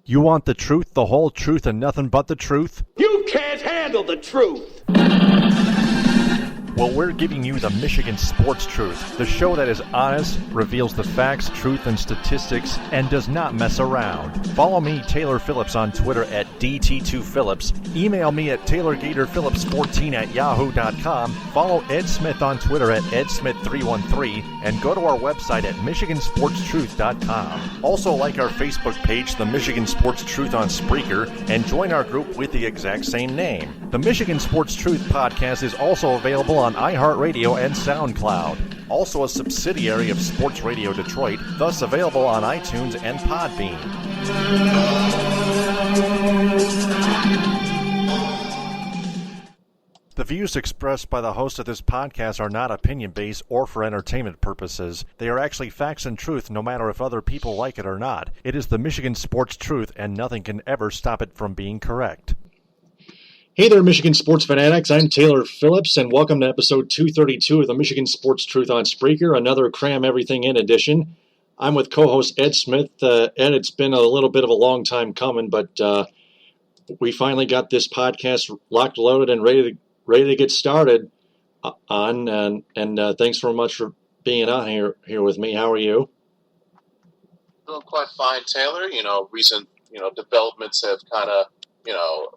You want the truth, the whole truth, and nothing but the truth? You can't handle the truth! Well, we're giving you the Michigan Sports Truth, the show that is honest, reveals the facts, truth, and statistics, and does not mess around. Follow me, Taylor Phillips, on Twitter at DT2Phillips. Email me at TaylorGatorPhillips14@yahoo.com. Follow Ed Smith on Twitter at EdSmith313, and go to our website at MichiganSportsTruth.com. Also like our Facebook page, The Michigan Sports Truth on Spreaker, and join our group with the exact same name. The Michigan Sports Truth podcast is also available on iHeartRadio and SoundCloud. Also a subsidiary of Sports Radio Detroit, thus available on iTunes and Podbean. The views expressed by the host of this podcast are not opinion-based or for entertainment purposes. They are actually facts and truth, no matter if other people like it or not. It is the Michigan Sports Truth, and nothing can ever stop it from being correct. Hey there, Michigan sports fanatics. I'm Taylor Phillips, and welcome to episode 232 of the Michigan Sports Truth on Spreaker, another Cram Everything In edition. I'm with co-host Ed Smith. Ed, it's been a little bit of a long time coming, but we finally got this podcast locked, loaded, and ready to get started on. And thanks very much for being on here with me. How are you? Doing quite fine, Taylor. Recent developments have kind of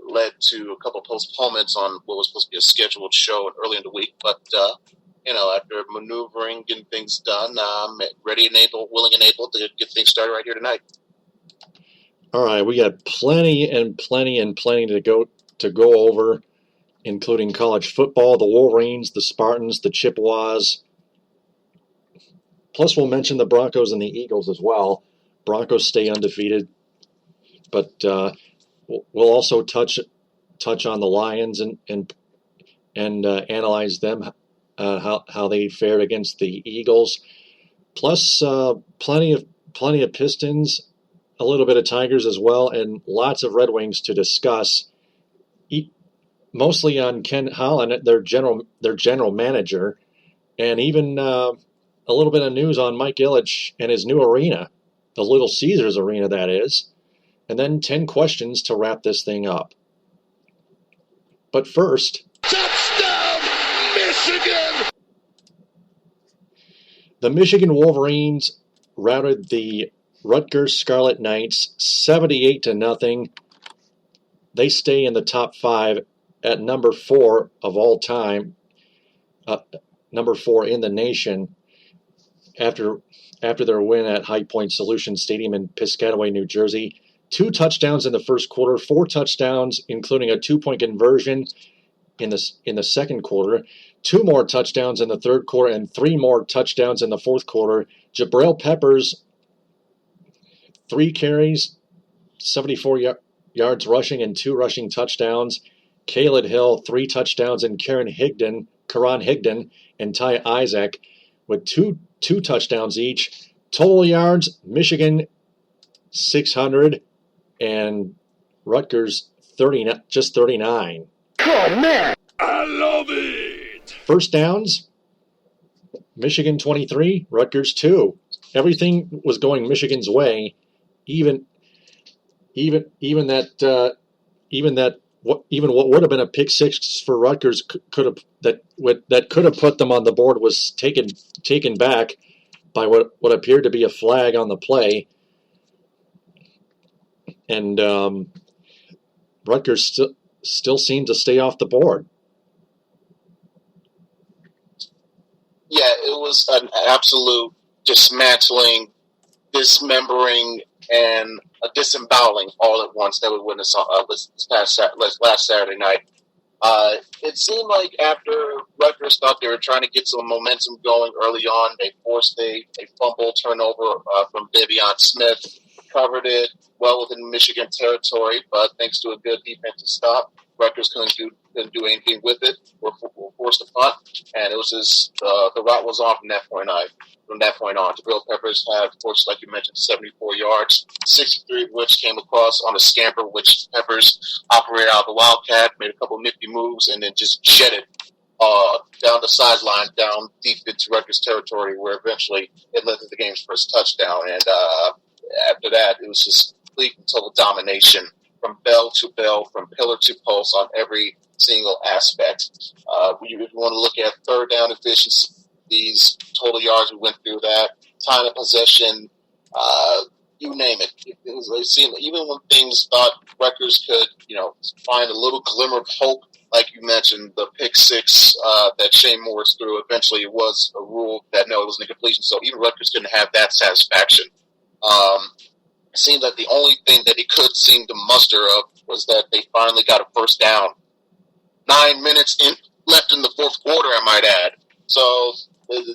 led to a couple of postponements on what was supposed to be a scheduled show early in the week. But, after maneuvering, getting things done, I'm ready and able, willing and able to get things started right here tonight. All right, we got plenty to go over, including college football, the Wolverines, the Spartans, the Chippewas. Plus, we'll mention the Broncos and the Eagles as well. Broncos stay undefeated, but we'll also touch on the Lions and analyze them, how they fared against the Eagles. Plus, plenty of Pistons, a little bit of Tigers as well, and lots of Red Wings to discuss. Mostly on Ken Holland, their general manager, and even a little bit of news on Mike Ilitch and his new arena, the Little Caesars Arena, that is. And then 10 questions to wrap this thing up. But first... Touchdown, Michigan! The Michigan Wolverines routed the Rutgers Scarlet Knights 78-0. They stay in the top 5 at number 4 of all time, number 4 in the nation, after their win at High Point Solution Stadium in Piscataway, New Jersey. 2 touchdowns in the first quarter, 4 touchdowns, including a 2-point conversion in the second quarter, 2 more touchdowns in the third quarter, and 3 more touchdowns in the fourth quarter. Jabril Peppers, 3 carries, 74 yards rushing, and 2 rushing touchdowns. Caleb Hill, 3 touchdowns, and Karan Higdon and Ty Isaac with two touchdowns each. Total yards, Michigan 600 and Rutgers 39. Oh, man! I love it! First downs, Michigan 23, Rutgers 2. Everything was going Michigan's way, even what would have been a pick six for Rutgers could have put them on the board was taken back by what appeared to be a flag on the play, and Rutgers still seemed to stay off the board. Yeah, it was an absolute dismantling, dismembering, and a disemboweling all at once that we witnessed last Saturday night. It seemed like after Rutgers thought they were trying to get some momentum going early on, they forced a fumble turnover from De'Veon Smith, covered it well within Michigan territory, but thanks to a good defensive stop, Rutgers couldn't do anything with it. Were forced to punt, and it was just the route was on from that point on. Jabril Peppers had, of course, like you mentioned, 74 yards, 63 of which came across on a scamper, which Peppers operated out of the Wildcat, made a couple of nifty moves, and then just jetted down the sideline, down deep into Rutgers territory, where eventually it led to the game's first touchdown. And after that, it was complete and total domination from bell to bell, from pillar to post on every single aspect. If you want to look at third down efficiency, these total yards, we went through that. Time of possession, you name it. It seemed, even when things thought Rutgers could, find a little glimmer of hope, like you mentioned, the pick six that Shane Morris threw, eventually it was a rule that no, it was an incompletion, so even Rutgers couldn't have that satisfaction. It seemed that the only thing that he could seem to muster of was that they finally got a first down. 9 minutes left in the fourth quarter, I might add. So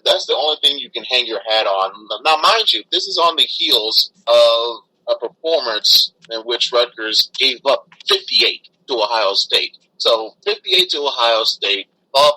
that's the only thing you can hang your hat on. Now, mind you, this is on the heels of a performance in which Rutgers gave up 58 to Ohio State. So 58 to Ohio State, followed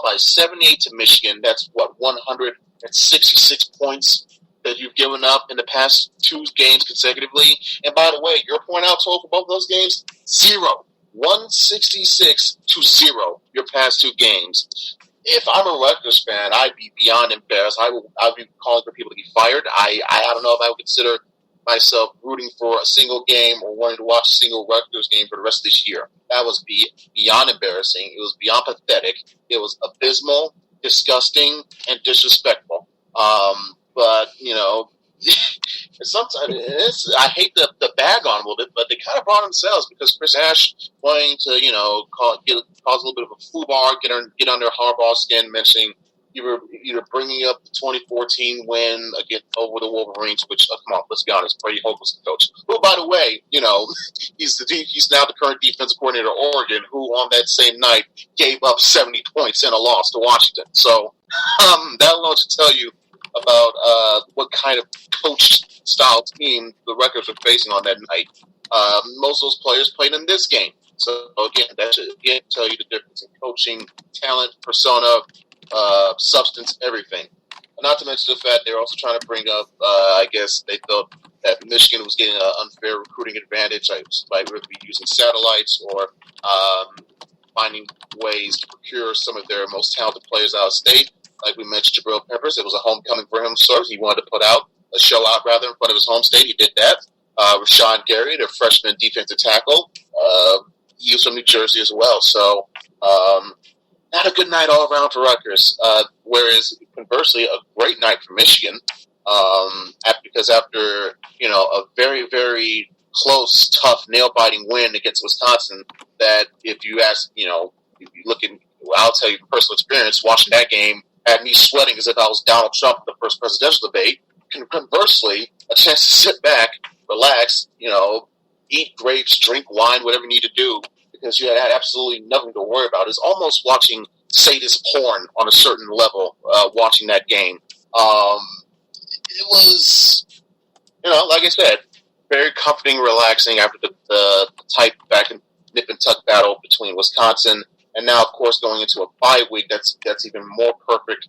by 78 to Michigan. That's 166 points that you've given up in the past two games consecutively. And by the way, your point out total for both those games, 0. 166 to 0 your past two games. If I'm a Rutgers fan, I'd be beyond embarrassed. I'd be calling for people to be fired. I don't know if I would consider myself rooting for a single game or wanting to watch a single Rutgers game for the rest of this year. That was beyond embarrassing. It was beyond pathetic. It was abysmal, disgusting, and disrespectful. But, sometimes I hate the bag on them, but they kind of brought themselves because Chris Ash wanting to, cause a little bit of a foobar, get under Harbaugh's skin, mentioning either bringing up the 2014 win again over the Wolverines, which, come on, let's be honest, Brady Hoke was the coach. Who, by the way, he's now the current defensive coordinator of Oregon, who on that same night gave up 70 points in a loss to Washington. So that alone should tell you about what kind of coach-style team the Rutgers were facing on that night. Most of those players played in this game. So, again, that should tell you the difference in coaching, talent, persona, substance, everything. Not to mention the fact they're also trying to bring up, I guess they thought that Michigan was getting an unfair recruiting advantage, by whether be using satellites or finding ways to procure some of their most talented players out of state. Like we mentioned, Jabril Peppers, it was a homecoming for him, so he wanted to put out a show out in front of his home state. He did that. Rashawn Gary, their freshman defensive tackle, he was from New Jersey as well. So, not a good night all around for Rutgers. Whereas, conversely, a great night for Michigan, because after a very, very close, tough, nail-biting win against Wisconsin, that if you ask, if you look at, I'll tell you from personal experience, watching that game had me sweating as if I was Donald Trump in the first presidential debate. Conversely, a chance to sit back, relax, eat grapes, drink wine, whatever you need to do, because you had absolutely nothing to worry about. It's almost watching sadist porn on a certain level, watching that game. It was, like I said, very comforting, relaxing after the tight back and nip and tuck battle between Wisconsin and now, of course, going into a bye week, that's even more perfect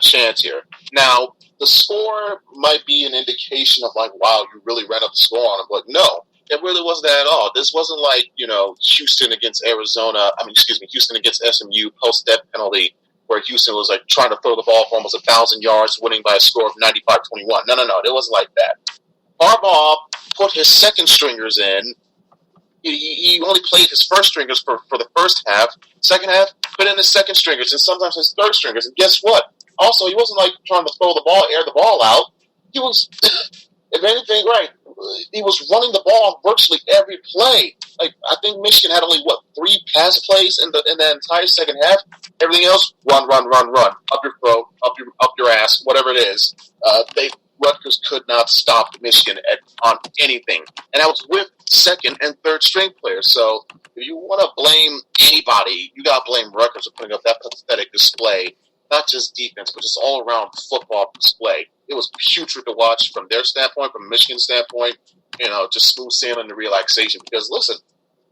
chance here. Now, the score might be an indication of like, wow, you really ran up the score on them. But no, it really wasn't that at all. This wasn't like, Houston against Houston against SMU post that penalty where Houston was like trying to throw the ball for almost 1,000 yards, winning by a score of 95-21. No, it wasn't like that. Harbaugh put his second stringers in. He only played his first stringers for the first half. Second half, put in his second stringers and sometimes his third stringers. And guess what? Also, he wasn't like trying to air the ball out. He was, if anything, right, he was running the ball virtually every play. Like, I think Michigan had only, 3 pass plays in the entire second half? Everything else, run. Up your throat, up your ass, whatever it is. Rutgers could not stop Michigan on anything. And that was with second and third string players. So if you want to blame anybody, you got to blame Rutgers for putting up that pathetic display. Not just defense, but just all around football display. It was putrid to watch from their standpoint, from Michigan's standpoint. Just smooth sailing and relaxation. Because listen,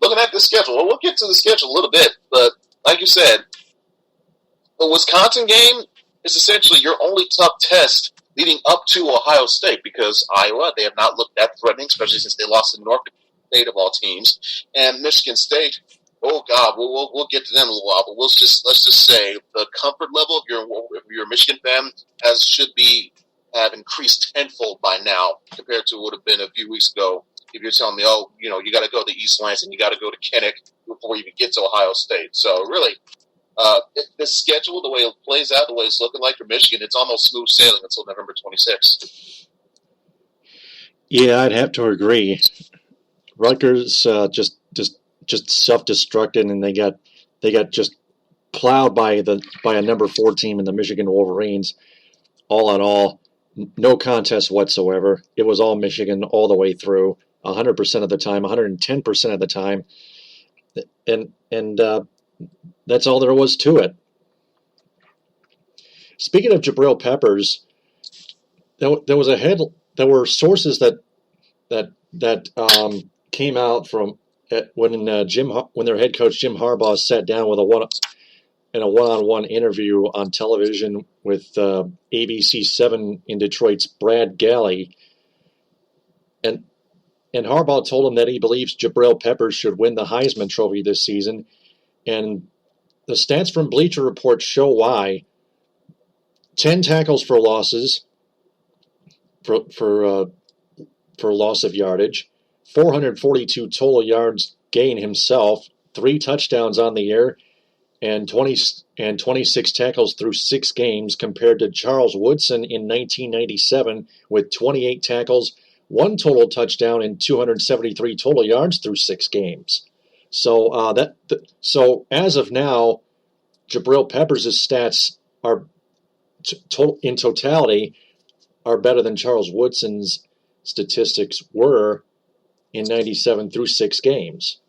looking at the schedule, we'll get to the schedule a little bit, but like you said, the Wisconsin game is essentially your only tough test leading up to Ohio State, because Iowa, they have not looked that threatening, especially since they lost to North State of all teams, and Michigan State. Oh God, we'll get to them in a little while, but let's just say the comfort level of your Michigan fan has have increased tenfold by now compared to what would have been a few weeks ago. If you're telling me, oh, you got to go to East Lansing, you got to go to Kinnick before you can get to Ohio State. So really, the schedule, the way it plays out, the way it's looking like for Michigan, it's almost smooth sailing until November 26th. Yeah, I'd have to agree. Rutgers just self-destructed, and they got just plowed by a number 4 team in the Michigan Wolverines. All in all, no contest whatsoever. It was all Michigan all the way through, 100% of the time, 110% of the time, and that's all there was to it. Speaking of Jabril Peppers, there were sources that came out from when their head coach Jim Harbaugh sat down with a one-on-one interview on television with ABC 7 in Detroit's Brad Galley, and Harbaugh told him that he believes Jabril Peppers should win the Heisman Trophy this season, and the stats from Bleacher Report show why. 10 tackles for losses for loss of yardage, 442 total yards gain himself, 3 touchdowns on the year, and 26 tackles through 6 games, compared to Charles Woodson in 1997 with 28 tackles, 1 total touchdown, and 273 total yards through 6 games. So so as of now, Jabril Peppers' stats are in totality are better than Charles Woodson's statistics were in 97 through 6 games,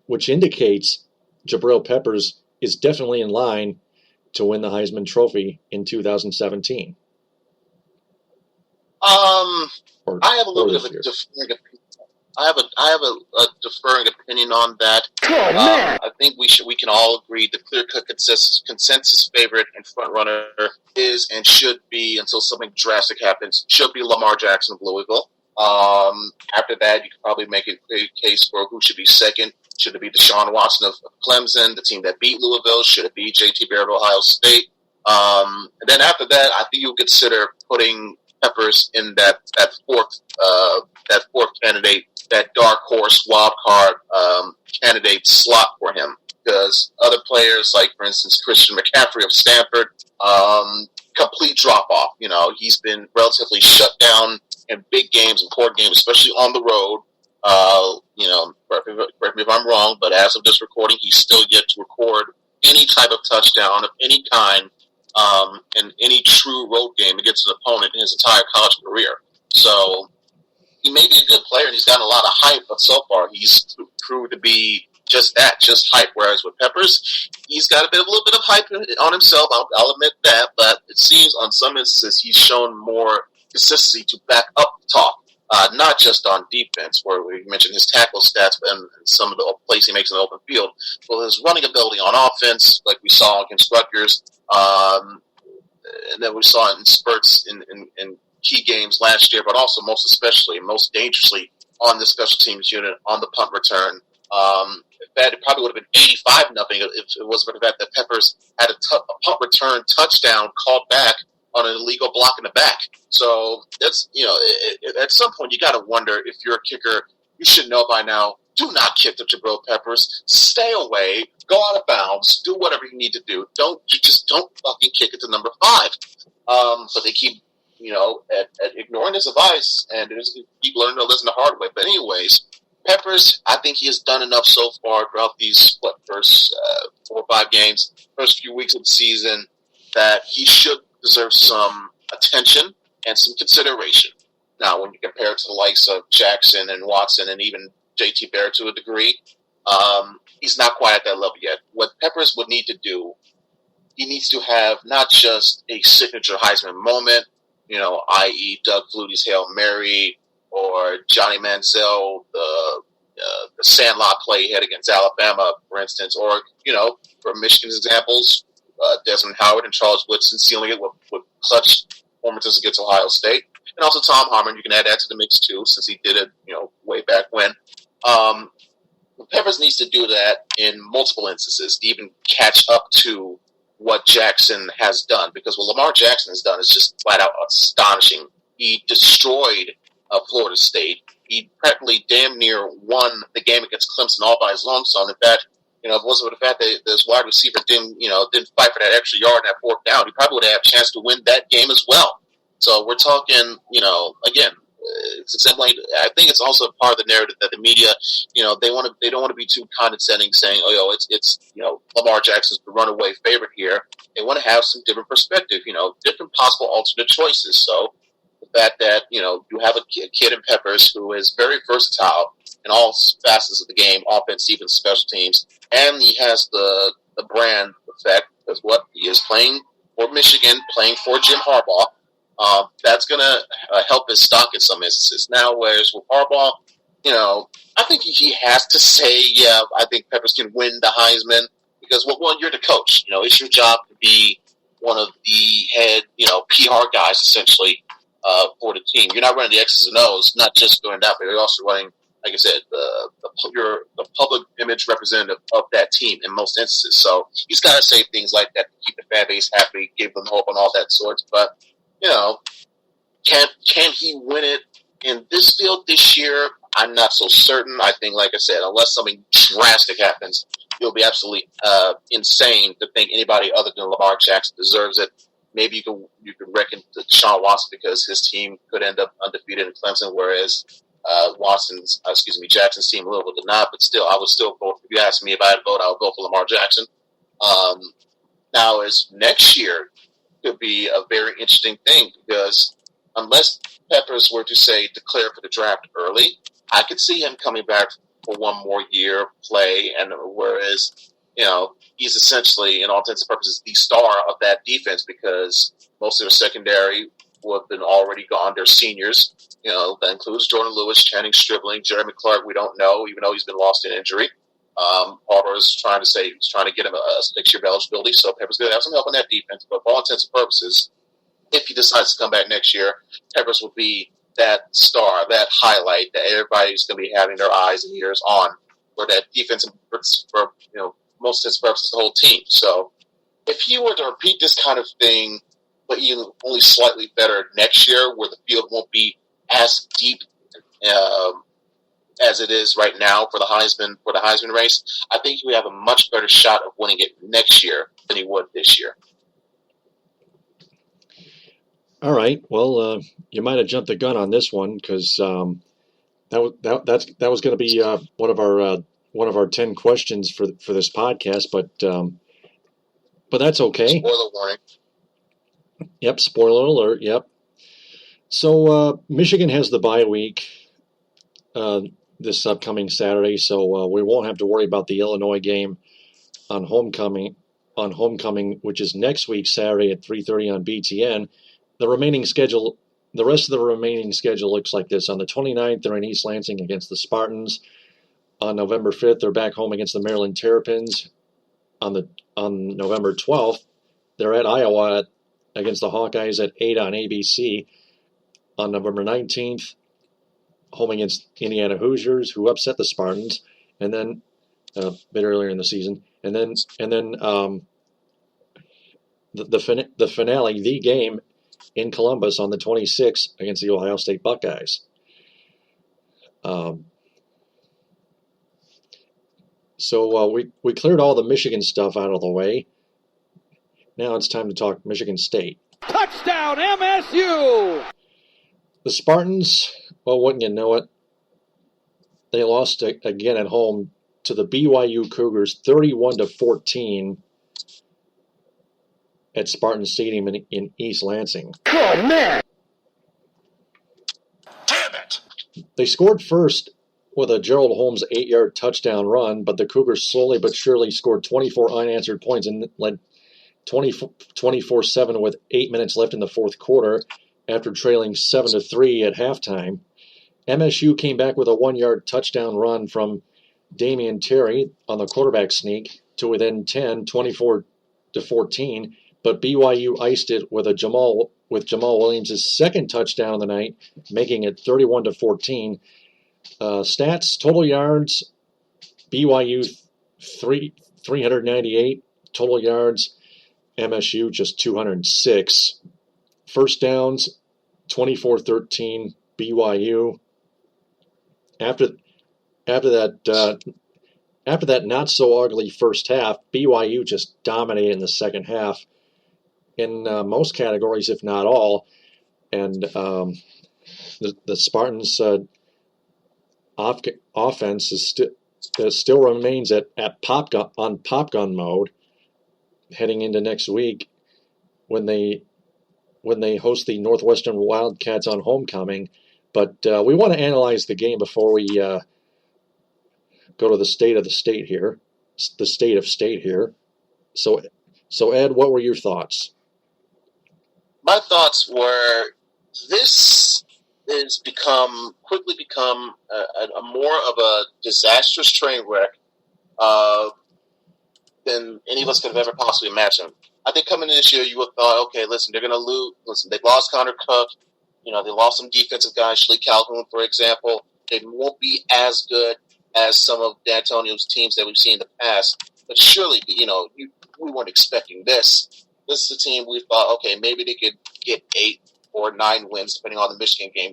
which indicates Jabril Peppers is definitely in line to win the Heisman Trophy in 2017. I have a little bit of a differing opinion. I have a differing opinion on that. I think we can all agree the clear-cut consensus favorite and front runner is and should be, until something drastic happens, should be Lamar Jackson of Louisville. After that, you can probably make a case for who should be second. Should it be Deshaun Watson of Clemson, the team that beat Louisville? Should it be J.T. Barrett of Ohio State? And then after that, I think you'll consider putting Peppers in that fourth candidate, that dark horse wild card candidate slot for him, because other players, like for instance Christian McCaffrey of Stanford, complete drop off. He's been relatively shut down in big games, important games, especially on the road. Correct me if I'm wrong, but as of this recording, he's still yet to record any type of touchdown of any kind in any true road game against an opponent in his entire college career. So he may be a good player, and he's gotten a lot of hype, but so far he's proved to be just that, just hype. Whereas with Peppers, he's got a little bit of hype on himself. I'll admit that, but it seems on some instances he's shown more consistency to back up the talk. Not just on defense, where we mentioned his tackle stats and some of the plays he makes in the open field, but his running ability on offense, like we saw against Rutgers, and then we saw it in spurts in key games last year, but also most especially, most dangerously on the special teams unit, on the punt return. It probably would have been 85-0 if it wasn't for the fact that Peppers had a punt return touchdown called back on an illegal block in the back. So that's, at some point you got to wonder, if you're a kicker, you should know by now, do not kick to Jabril Peppers. Stay away, go out of bounds, do whatever you need to do. Don't fucking kick it to number 5. But they keep, at ignoring his advice, and keep learning to listen the hard way. But anyways, Peppers, I think he has done enough so far throughout these first 4 or 5 games, first few weeks of the season, that he should deserve some attention and some consideration. Now, when you compare it to the likes of Jackson and Watson and even J.T. Barrett to a degree, he's not quite at that level yet. What Peppers would need to do, he needs to have not just a signature Heisman moment, i.e. Doug Flutie's Hail Mary, or Johnny Manziel, the Sandlot play he had against Alabama, for instance, or, for Michigan's examples, Desmond Howard and Charles Woodson sealing it with clutch performances against Ohio State. And also Tom Harmon, you can add that to the mix too, since he did it, way back when. Peppers needs to do that in multiple instances to even catch up to what Jackson has done, because what Lamar Jackson has done is just flat out astonishing He destroyed Florida State. He practically damn near won the game against Clemson all by his lonesome. In fact, if it wasn't for the fact that this wide receiver didn't fight for that extra yard and that fourth down, he probably would have had a chance to win that game as well. So we're talking, again, I think it's also part of the narrative that the media, they don't want to be too condescending, saying, it's Lamar Jackson's the runaway favorite here. They want to have some different perspective, different possible alternate choices. So the fact that you have a kid in Peppers who is very versatile in all facets of the game, offense, defense, special teams, and he has the brand effect because what he is playing for Michigan, playing for Jim Harbaugh. That's going to help his stock in some instances. Now, whereas with Harbaugh, I think he has to say, I think Peppers can win the Heisman because, well, you're the coach. It's your job to be one of the head, PR guys, essentially, for the team. You're not running the X's and O's, not just doing that, but you're also running, like I said, you're the public image representative of that team in most instances. So he's got to say things like that to keep the fan base happy, give them hope and all that sorts. But can he win it in this field this year? I'm not so certain. I think, like I said, unless something drastic happens, you'll be absolutely insane to think anybody other than Lamar Jackson deserves it. Maybe you could reckon to Deshaun Watson because his team could end up undefeated in Clemson, whereas Jackson's team a little bit did not. But still, I would still vote. If you ask me if I had to vote, I would vote for Lamar Jackson. Now, as next year could be a very interesting thing because unless Peppers were to say declare for the draft early, I could see him coming back for one more year play, and whereas he's essentially, in all intents and purposes, the star of that defense because most of their secondary would have been already gone. They're seniors. That includes Jordan Lewis, Channing Stribling, Jeremy Clark. We don't know, even though he's been lost in injury. Harbaugh is trying to get him a 6-year eligibility, so Peppers going to have some help on that defense. But for all intents and purposes, if he decides to come back next year, Peppers will be that star, that highlight that everybody's going to be having their eyes and ears on for that defense for most intents and purposes the whole team. So if he were to repeat this kind of thing, but even only slightly better next year, where the field won't be as deep as it is right now for the Heisman race, I think he would have a much better shot of winning it next year than he would this year. All right. Well, you might have jumped the gun on this one because that was going to be one of our 10 questions for this podcast, but that's okay. Spoiler warning. Yep. Spoiler alert. Yep. So Michigan has the bye week this upcoming Saturday, so we won't have to worry about the Illinois game on homecoming, which is next week Saturday at 3:30 on BTN. The rest of the remaining schedule looks like this. On the 29th, they're in East Lansing against the Spartans. On November 5th, they're back home against the Maryland Terrapins. On November 12th, they're at Iowa against the Hawkeyes at 8 on ABC. On November 19th, home against Indiana Hoosiers, who upset the Spartans, and then a bit earlier in the season. And then the finale, the game in Columbus on the 26th against the Ohio State Buckeyes. So we cleared all the Michigan stuff out of the way. Now it's time to talk Michigan State. Touchdown, MSU! The Spartans, well, wouldn't you know it, they lost again at home to the BYU Cougars 31-14 at Spartan Stadium in East Lansing. Oh, man! Damn it! They scored first with a Gerald Holmes 8-yard touchdown run, but the Cougars slowly but surely scored 24 unanswered points and led 24-7 with 8 minutes left in the fourth quarter after trailing 7-3 at halftime. MSU came back with a 1-yard touchdown run from Damian Terry on the quarterback sneak to within 10, 24-14, but BYU iced it with Jamal Williams' second touchdown of the night, making it 31-14. Stats, total yards, BYU 398, total yards, MSU just 206. First downs, 24-13 BYU. After that not so ugly first half, BYU just dominated in the second half in most categories, if not all. And the Spartans' offense still remains at pop gun mode heading into next week when they host the Northwestern Wildcats on homecoming. But we want to analyze the game before we go to the state of state here. So Ed, what were your thoughts? My thoughts were this has quickly become a more of a disastrous train wreck than any of us could have ever possibly imagined. I think coming in this year, you would have thought, okay, listen, they're going to lose. Listen, they lost Connor Cook. They lost some defensive guys, Shlee Calhoun, for example. They won't be as good as some of D'Antonio's teams that we've seen in the past. But surely, we weren't expecting this. This is a team we thought, okay, maybe they could get 8 or 9 wins, depending on the Michigan game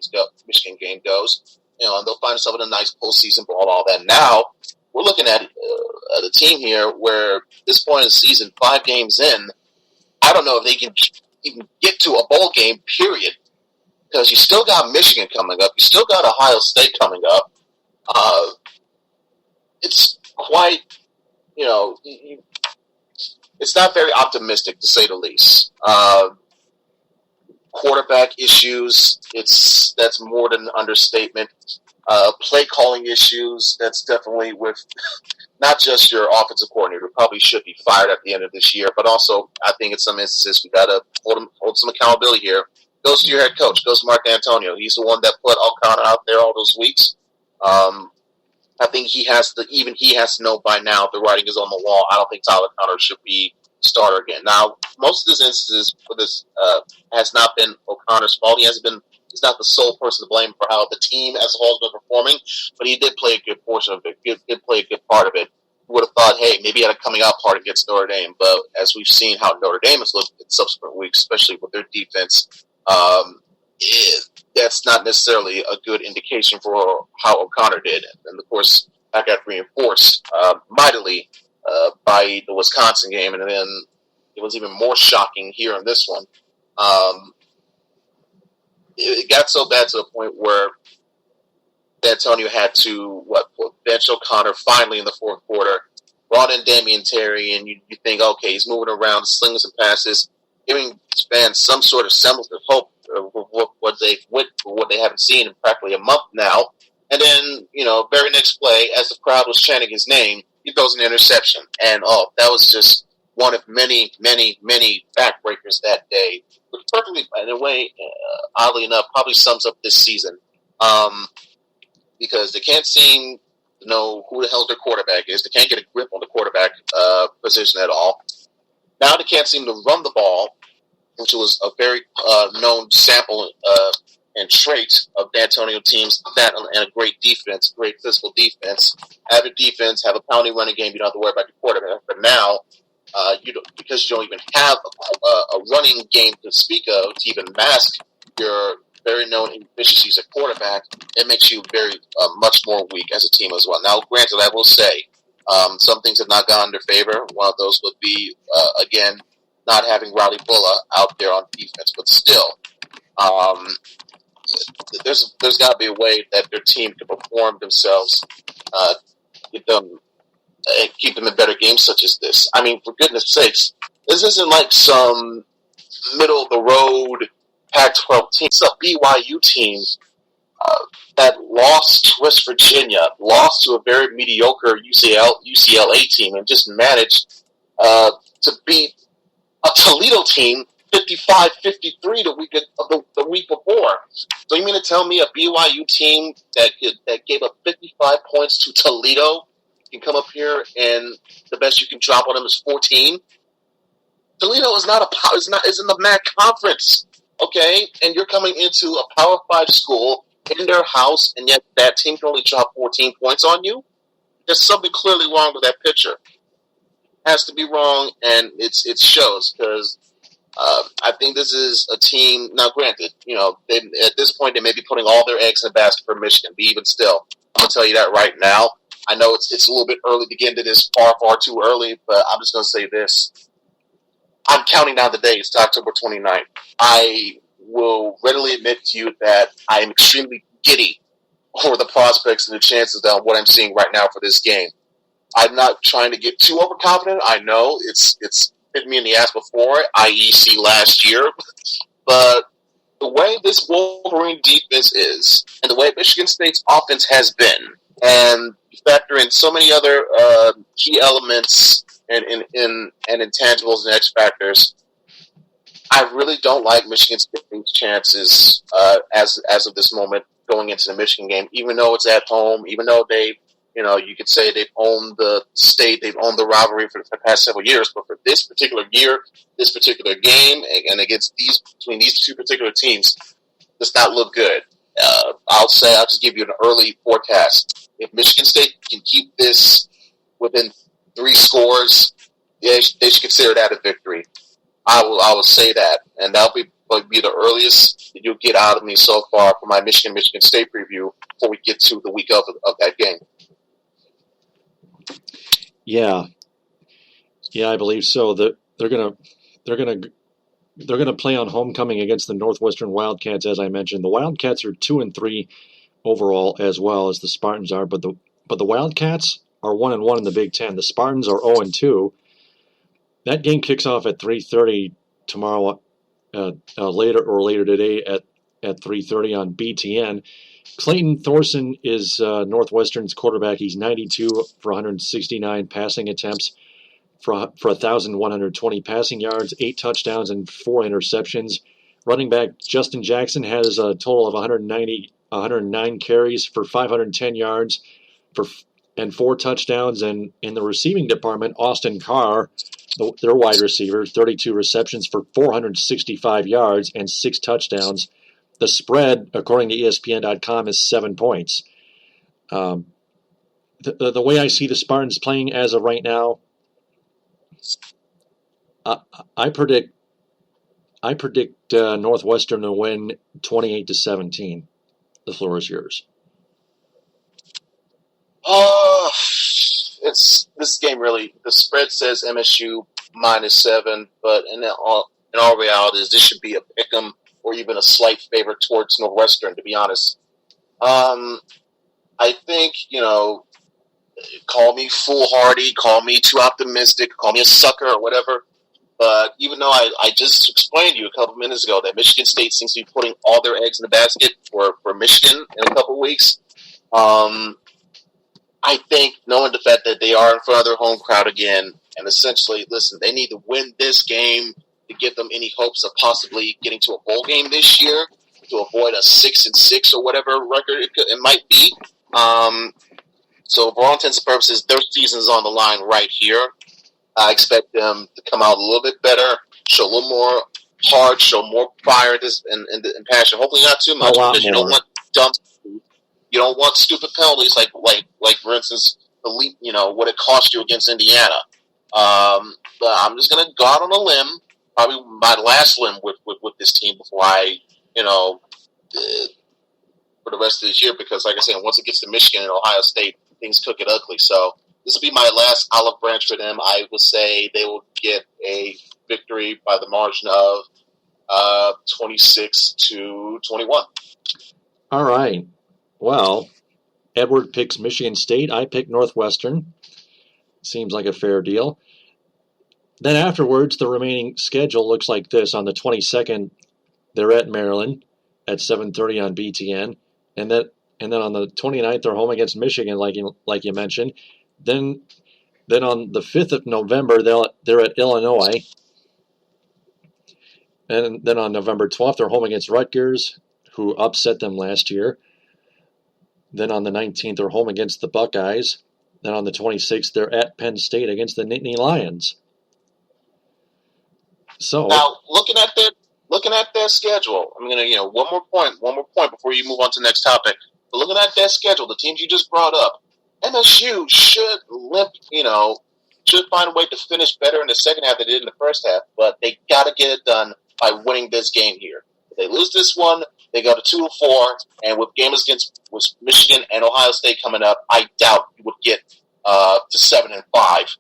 goes. And they'll find themselves in a nice postseason ball, all that. Now, we're looking at a team here where at this point in the season, 5 games in, I don't know if they can even get to a bowl game, period. Because you still got Michigan coming up. You still got Ohio State coming up. It's quite, it's not very optimistic, to say the least. Quarterback issues, that's more than an understatement. Play calling issues, that's definitely with not just your offensive coordinator, who probably should be fired at the end of this year, but also I think in some instances we got to hold some accountability here. Goes to your head coach, goes to Mark D'Antonio. He's the one that put O'Connor out there all those weeks. I think he has to know by now the writing is on the wall. I don't think Tyler Connor should be starter again. Now, most of these instances for this has not been O'Connor's fault. He's not the sole person to blame for how the team as a whole has been performing, but he did play a good portion of it. Did play a good part of it. You would have thought, hey, maybe he had a coming out party against Notre Dame, but as we've seen how Notre Dame has looked in subsequent weeks, especially with their defense, that's not necessarily a good indication for how O'Connor did. And of course, that got reinforced mightily by the Wisconsin game, and then it was even more shocking here in this one. It got so bad to the point where D'Antonio had to bench O'Connor finally in the fourth quarter, brought in Damian Terry, and you think, okay, he's moving around, slinging some passes, giving fans some sort of semblance of hope for what they haven't seen in practically a month now. And then, very next play, as the crowd was chanting his name, he throws an interception. And, that was just one of many, many, many backbreakers that day, which perfectly, in a way, oddly enough, probably sums up this season. Because they can't seem to know who the hell their quarterback is. They can't get a grip on the quarterback position at all. Now they can't seem to run the ball, which was a very known sample and trait of D'Antonio teams, that and a great defense, great physical defense. Have a defense, have a pounding running game, you don't have to worry about your quarterback. But now, because you don't even have a running game to speak of to even mask your very known inefficiencies at quarterback, it makes you very much more weak as a team as well. Now, granted, I will say some things have not gone in their favor. One of those would be, again, not having Riley Bulla out there on defense, but still, there's got to be a way that their team can perform themselves, keep them in better games such as this. I mean, for goodness sakes, this isn't like some middle of the road Pac-12 team. It's a BYU team that lost to West Virginia, lost to a very mediocre UCLA team, and just managed to beat a Toledo team 55-53 the week before. So you mean to tell me a BYU team that gave up 55 points to Toledo can come up here and the best you can drop on them is 14? Toledo is is in the MAC conference, okay? And you're coming into a Power 5 school in their house, and yet that team can only drop 14 points on you? There's something clearly wrong with that picture. Has to be wrong, and it shows, because I think this is a team. Now, granted, at this point they may be putting all their eggs in the basket for Michigan. But even still, I'm gonna tell you that right now. I know it's a little bit early to get into this, far too early. But I'm just gonna say this: I'm counting down the days to October 29th. I will readily admit to you that I am extremely giddy over the prospects and the chances of what I'm seeing right now for this game. I'm not trying to get too overconfident. I know it's hit me in the ass before, i.e. last year. But the way this Wolverine defense is, and the way Michigan State's offense has been, and you factor in so many other key elements and intangibles and X factors, I really don't like Michigan State's chances as of this moment going into the Michigan game, even though it's at home, even though they, you could say they've owned the state, they've owned the rivalry for the past several years, but for this particular year, this particular game, and against between these two particular teams, does not look good. I'll just give you an early forecast. If Michigan State can keep this within 3 scores, they should consider that a victory. I will say that, and that'll be the earliest that you'll get out of me so far for my Michigan State preview before we get to the week of that game. Yeah, I believe so. They're gonna play on homecoming against the Northwestern Wildcats, as I mentioned. The Wildcats are 2-3 overall, as well as the Spartans are, but the Wildcats are 1-1 in the Big Ten. The Spartans are 0-2. That game kicks off at 3:30 tomorrow, later today at 3:30 on BTN. Clayton Thorson is Northwestern's quarterback. He's 92 for 169 passing attempts for 1,120 passing yards, 8 touchdowns, and 4 interceptions. Running back Justin Jackson has a total of 109 carries for 510 yards and 4 touchdowns. And in the receiving department, Austin Carr, their wide receiver, 32 receptions for 465 yards and 6 touchdowns. The spread, according to ESPN.com, is 7 points. The way I see the Spartans playing as of right now, I predict Northwestern to win 28-17. The floor is yours. It's this game really. The spread says MSU -7, but in all realities, this should be a pick'em or even a slight favorite towards Northwestern. To be honest, I think call me foolhardy, call me too optimistic, call me a sucker or whatever. But even though I just explained to you a couple minutes ago that Michigan State seems to be putting all their eggs in the basket for Michigan in a couple weeks, I think knowing the fact that they are in front of their home crowd again, and essentially, listen, they need to win this game to give them any hopes of possibly getting to a bowl game this year to avoid a 6-6 or whatever record it might be. So for all intents and purposes, their season's on the line right here. I expect them to come out a little bit better, show a little more heart, show more fire and passion. Hopefully not too much, because you don't want dumb. You don't want stupid penalties like for instance, what it cost you against Indiana. But I'm just gonna go out on a limb, probably my last limb with this team before I, for the rest of this year, because like I said, once it gets to Michigan and Ohio State, things could get ugly. So this will be my last olive branch for them. I would say they will get a victory by the margin of 26-21. All right. Well, Edward picks Michigan State. I pick Northwestern. Seems like a fair deal. Then afterwards, the remaining schedule looks like this. On the 22nd, they're at Maryland at 7:30 on BTN. And then on the 29th, they're home against Michigan, like you mentioned. Then on the 5th of November, they're at Illinois. And then on November 12th, they're home against Rutgers, who upset them last year. Then on the 19th, they're home against the Buckeyes. Then on the 26th, they're at Penn State against the Nittany Lions. So now, looking at their schedule, I'm gonna one more point before you move on to the next topic. But looking at their schedule, the teams you just brought up, MSU should should find a way to finish better in the second half than they did in the first half, but they got to get it done by winning this game here. If they lose this one, they go to 2-4, and with games against Michigan and Ohio State coming up, I doubt you would get to 7-5.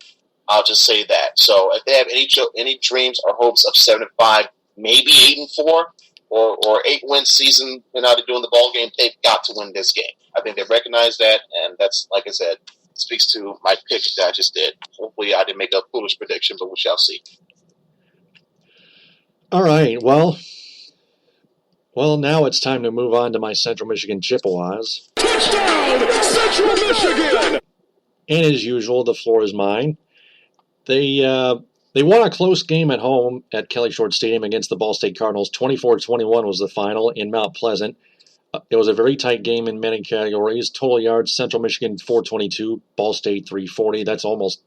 I'll just say that. So if they have any dreams or hopes of 7-5, maybe 8-4, or 8-win season, they're not doing the ball game, they've got to win this game. I think they recognize that, and that's, like I said, speaks to my pick that I just did. Hopefully I didn't make a foolish prediction, but we shall see. All right, well, now it's time to move on to my Central Michigan Chippewas. Touchdown, Central Michigan! And as usual, the floor is mine. They won a close game at home at Kelly Short Stadium against the Ball State Cardinals. 24-21 was the final in Mount Pleasant. It was a very tight game in many categories. Total yards, Central Michigan 422, Ball State 340. That's almost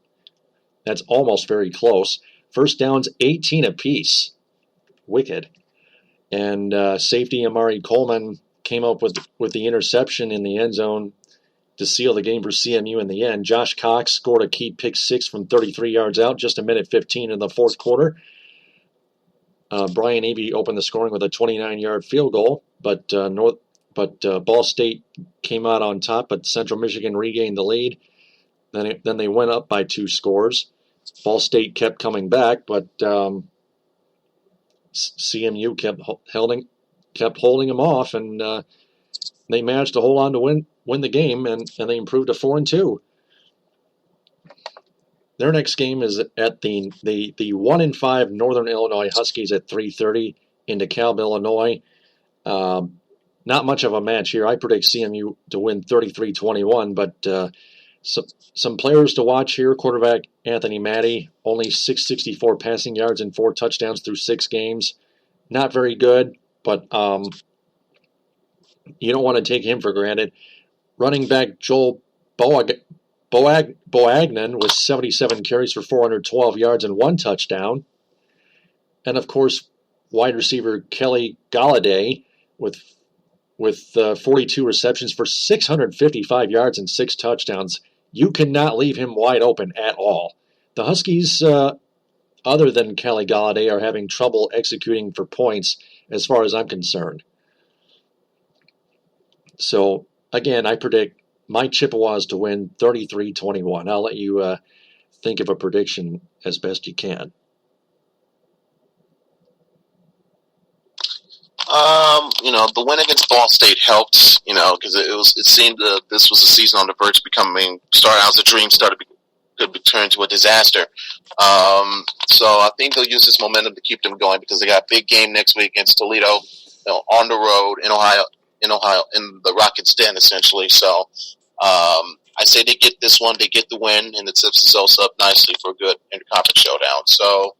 very close. First downs 18 apiece. Wicked. And safety Amari Coleman came up with the interception in the end zone to seal the game for CMU in the end. Josh Cox scored a key pick six from 33 yards out, just a minute 15 in the fourth quarter. Brian Avey opened the scoring with a 29-yard field goal, but Ball State came out on top, but Central Michigan regained the lead. Then they went up by 2 scores. Ball State kept coming back, but CMU kept holding them off, and they managed to hold on to win the game, and they improved to 4-2. Their next game is at the 1-5 Northern Illinois Huskies at 3:30 in DeKalb, Illinois. Not much of a match here. I predict CMU to win 33-21, but some players to watch here. Quarterback Anthony Matty, only 664 passing yards and 4 touchdowns through 6 games. Not very good, but you don't want to take him for granted. Running back Joel Boagnon with 77 carries for 412 yards and 1 touchdown. And, of course, wide receiver Kelly Galladay with 42 receptions for 655 yards and 6 touchdowns. You cannot leave him wide open at all. The Huskies, other than Kelly Galladay, are having trouble executing for points as far as I'm concerned. So, again, I predict my Chippewas to win 33-21. I'll let you think of a prediction as best you can. The win against Ball State helped, because it seemed this was a season on the verge of started out as a dream, could turn into a disaster. So I think they'll use this momentum to keep them going, because they got a big game next week against Toledo, on the road in Ohio, in the Rockets' den, essentially. So I say they get this one, they get the win, and it sets themselves up nicely for a good interconference showdown. So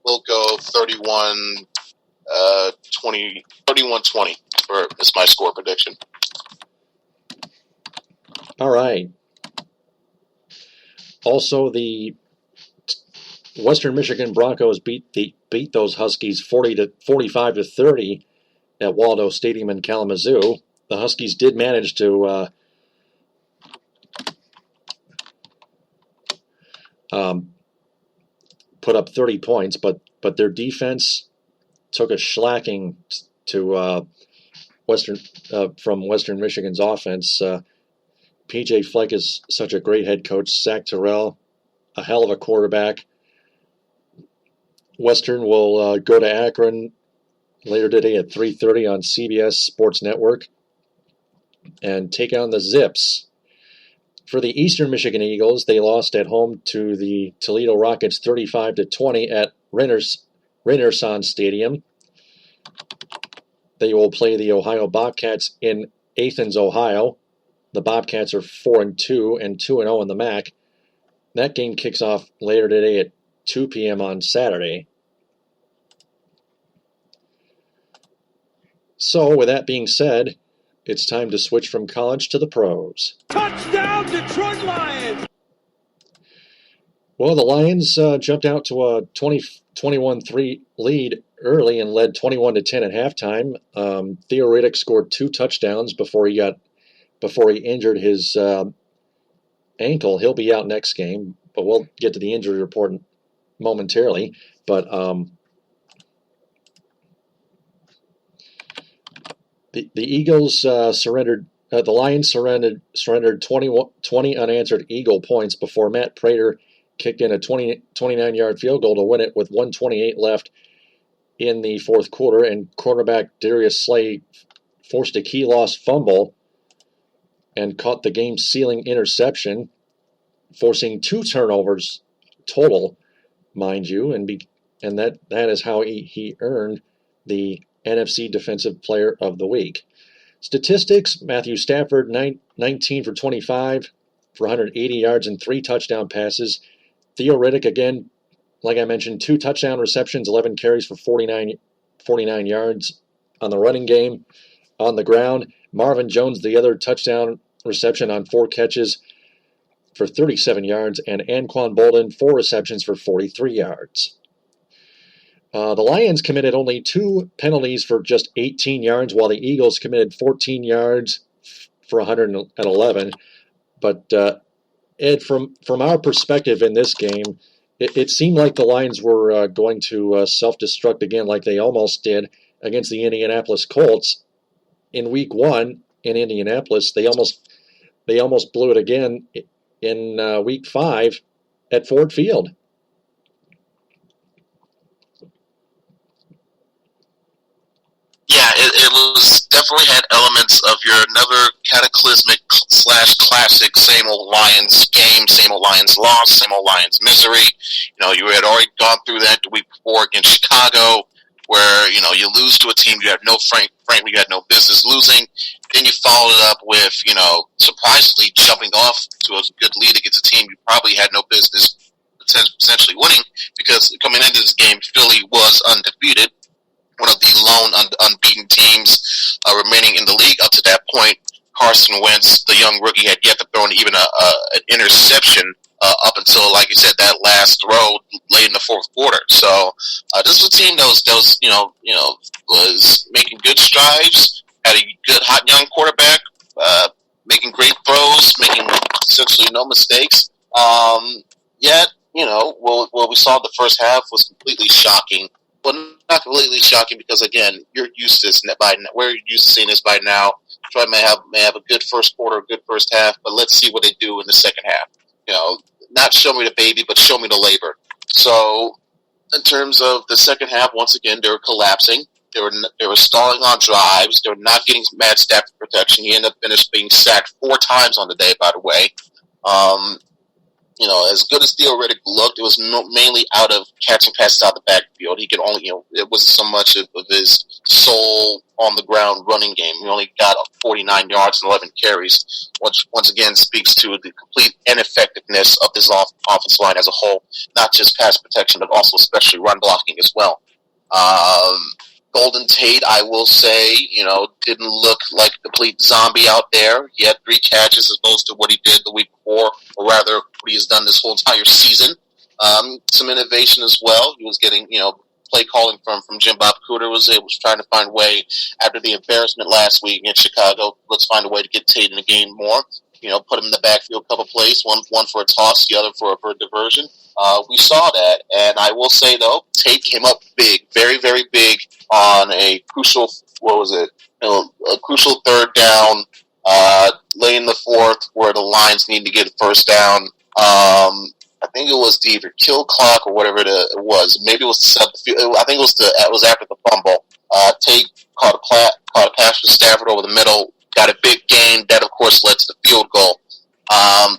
we'll go 31-20 for is my score prediction. All right. Also, the Western Michigan Broncos beat those Huskies 45-30 at Waldo Stadium in Kalamazoo. The Huskies did manage to put up 30 points, but their defense took a shellacking to from Western Michigan's offense. P.J. Fleck is such a great head coach. Zach Terrell, a hell of a quarterback. Western will go to Akron later today at 3:30 on CBS Sports Network and take on the Zips. For the Eastern Michigan Eagles, they lost at home to the Toledo Rockets 35-20 at Renaissance Stadium. They will play the Ohio Bobcats in Athens, Ohio. The Bobcats are 4-2 and 2-0 in the MAC. That game kicks off later today at 2 p.m. on Saturday. So, with that being said, it's time to switch from college to the pros. Touchdown, Detroit Lions! Well, the Lions jumped out to a 21-3 lead early and led 21-10 at halftime. Theo Riddick scored 2 touchdowns before he injured his ankle. He'll be out next game. but we'll get to the injury report momentarily. But the Eagles surrendered. The Lions surrendered 20 unanswered Eagle points before Matt Prater kicked in a 29-yard field goal to win it with 1:28 left in the fourth quarter, and quarterback Darius Slay forced a key loss fumble and caught the game-sealing interception, forcing 2 turnovers total, mind you, and that is how he earned the NFC Defensive Player of the Week. Statistics: Matthew Stafford, 19 for 25 for 180 yards and 3 touchdown passes. Theo Riddick, again, like I mentioned, 2 touchdown receptions, 11 carries for 49 yards on the running game. On the ground, Marvin Jones, the other touchdown reception on 4 catches for 37 yards, and Anquan Bolden, 4 receptions for 43 yards. The Lions committed only 2 penalties for just 18 yards, while the Eagles committed 14 yards for 111. But Ed, from our perspective in this game, it seemed like the Lions were going to self-destruct again, like they almost did against the Indianapolis Colts in Week 1 in Indianapolis. They almost blew it again in Week 5 at Ford Field. Yeah, it was definitely had elements of your another cataclysmic / classic same old Lions game, same old Lions loss, same old Lions misery. You had already gone through that the week before against Chicago, where you lose to a team you have frankly you had no business losing. Then you followed it up with surprisingly jumping off to a good lead against a team you probably had no business essentially winning, because coming into this game Philly was undefeated, one of the lone unbeaten teams remaining in the league up to that point. Carson Wentz, the young rookie, had yet to throw even an interception up until, like you said, that last throw late in the fourth quarter. So this was a team that was making good strides, had a good hot young quarterback, making great throws, making essentially no mistakes. Yet, what we saw the first half was completely shocking. Well, not completely shocking, because again, you're used to this by now. We're used to seeing this by now. Troy may have a good first quarter, a good first half, but let's see what they do in the second half. Not show me the baby, but show me the labor. So, in terms of the second half, once again, they were collapsing. They were stalling on drives. They were not getting Matt Stafford protection. He ended up being sacked 4 times on the day, by the way. As good as Theo Riddick looked, it was mainly out of catching passes out of the backfield. He could only, it wasn't so much of his sole on the ground running game. He only got 49 yards and 11 carries, which once again speaks to the complete ineffectiveness of this offensive line as a whole, not just pass protection, but also especially run blocking as well. Golden Tate, I will say, didn't look like a complete zombie out there. He had 3 catches as opposed to what he did the week before, or rather what he has done this whole entire season. Some innovation as well. He was getting, play calling from Jim Bob Cooter was trying to find a way after the embarrassment last week in Chicago. Let's find a way to get Tate in the game more. Put him in the backfield a couple plays, one for a toss, the other for a diversion. We saw that, and I will say though, Tate came up big, very, very big on a crucial, a crucial third down, late in the fourth, where the Lions need to get a first down. I think it was the either kill clock or whatever it was. Maybe it was I think it was after the fumble. Tate caught a pass to Stafford over the middle, got a big gain. That, of course, led to the field goal.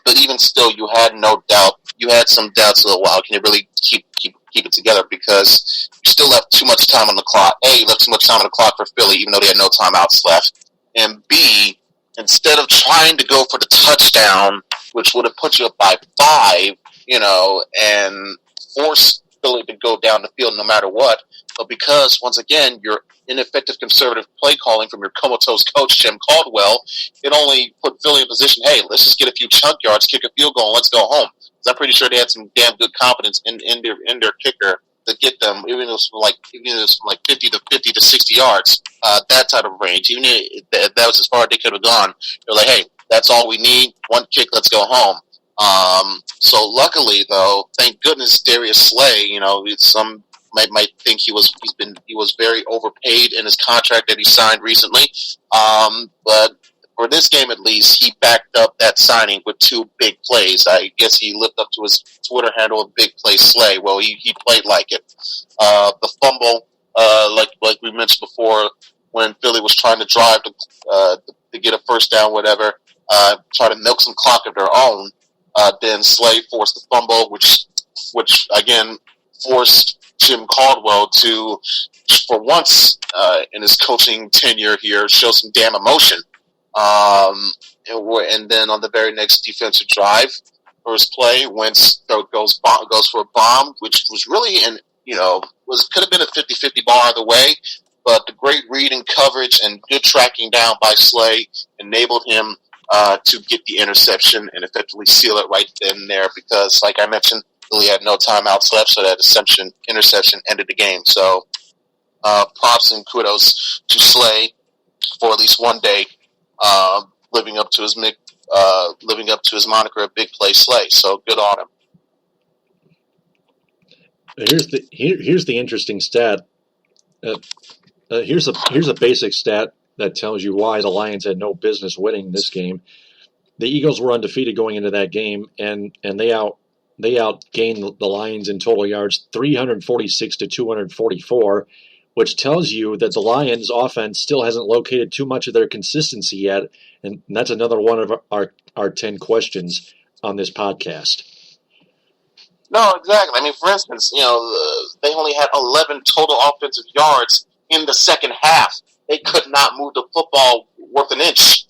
But even still, you had no doubt. You had some doubts. Wow, can you really keep it together? Because you still left too much time on the clock. A, you left too much time on the clock for Philly, even though they had no timeouts left. And B, instead of trying to go for the touchdown, which would have put you up by 5, and force Philly to go down the field no matter what, but because, once again, your ineffective conservative play calling from your comatose coach, Jim Caldwell, it only put Philly in position, hey, let's just get a few chunk yards, kick a field goal, and let's go home. Because I'm pretty sure they had some damn good confidence in their kicker to get them, even if it was from like 50 to 60 yards, that type of range. Even if that was as far as they could have gone. They're like, hey, that's all we need. One kick, let's go home. So luckily, though, thank goodness Darius Slay. Some might think he was very overpaid in his contract that he signed recently. But for this game at least, he backed up that signing with 2 big plays. I guess he lived up to his Twitter handle of Big Play Slay. Well, he played like it. The fumble, like we mentioned before, when Philly was trying to drive to get a first down, whatever, try to milk some clock of their own. Then Slay forced the fumble, which again forced Jim Caldwell to, for once in his coaching tenure here, show some damn emotion. And then on the very next defensive drive, first play, Wentz goes for a bomb, which was really could have been a 50-50 ball either way. But the great read and coverage and good tracking down by Slay enabled him to get the interception and effectively seal it right then and there, because, like I mentioned, Philly had no timeouts left, so that interception ended the game. So props and kudos to Slay for at least one day living up to his moniker of Big Play Slay. So good on him. Here's the interesting stat. Here's a basic stat that tells you why the Lions had no business winning this game. The Eagles were undefeated going into that game, and they outgained the Lions in total yards 346 to 244, which tells you that the Lions' offense still hasn't located too much of their consistency yet, and that's another one of our 10 questions on this podcast. No, exactly. I mean, for instance, they only had 11 total offensive yards in the second half. They could not move the football worth an inch.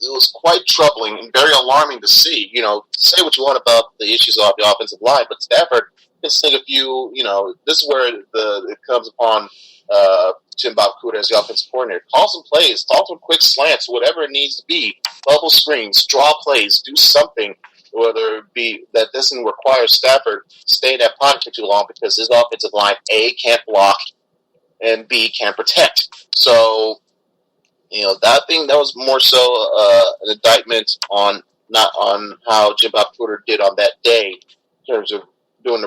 It was quite troubling and very alarming to see. Say what you want about the issues of the offensive line, but Stafford can sing a few. This is where it comes upon Tim Bob Cooter as the offensive coordinator. Call some plays, call some quick slants, whatever it needs to be. Bubble screens, draw plays, do something. Whether it be that doesn't require Stafford to stay in that pocket for too long, because his offensive line, A, can't block, and B, can't protect. So, that thing, that was more so an indictment on how Jim Bob Cooter did on that day in terms of doing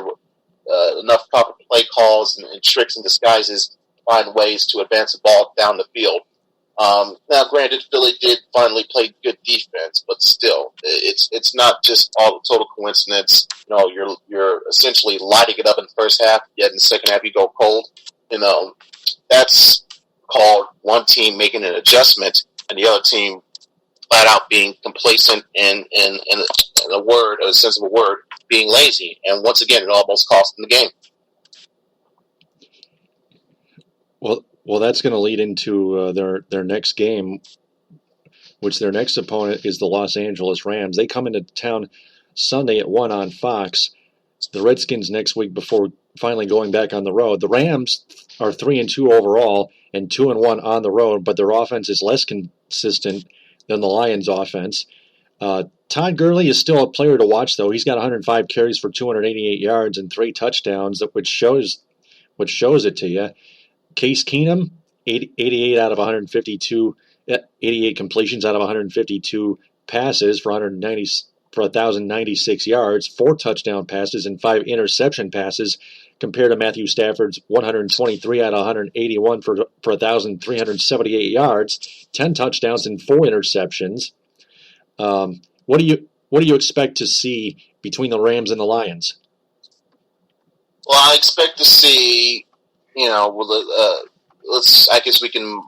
enough proper play calls and tricks and disguises, find ways to advance the ball down the field. Now, granted, Philly did finally play good defense, but still, it's not just all total coincidence. You're essentially lighting it up in the first half, yet in the second half you go cold. That's called one team making an adjustment and the other team flat out being complacent and in a sense of a word, being lazy. And once again, it almost cost them the game. Well, that's going to lead into their next game, which their next opponent is the Los Angeles Rams. They come into town Sunday at 1 on Fox. The Redskins next week before finally going back on the road. The Rams are 3-2 overall and 2-1 on the road, but their offense is less consistent than the Lions' offense. Todd Gurley is still a player to watch, though. He's got 105 carries for 288 yards and 3 touchdowns, which shows it to you. Case Keenum, 88 out of 152, 88 completions out of 152 passes for 1,096 yards, 4 touchdown passes, and 5 interception passes, compared to Matthew Stafford's 123 out of 181 for 1,378 yards, 10 touchdowns and 4 interceptions. What do you expect to see between the Rams and the Lions? Well, I expect to see. I guess we can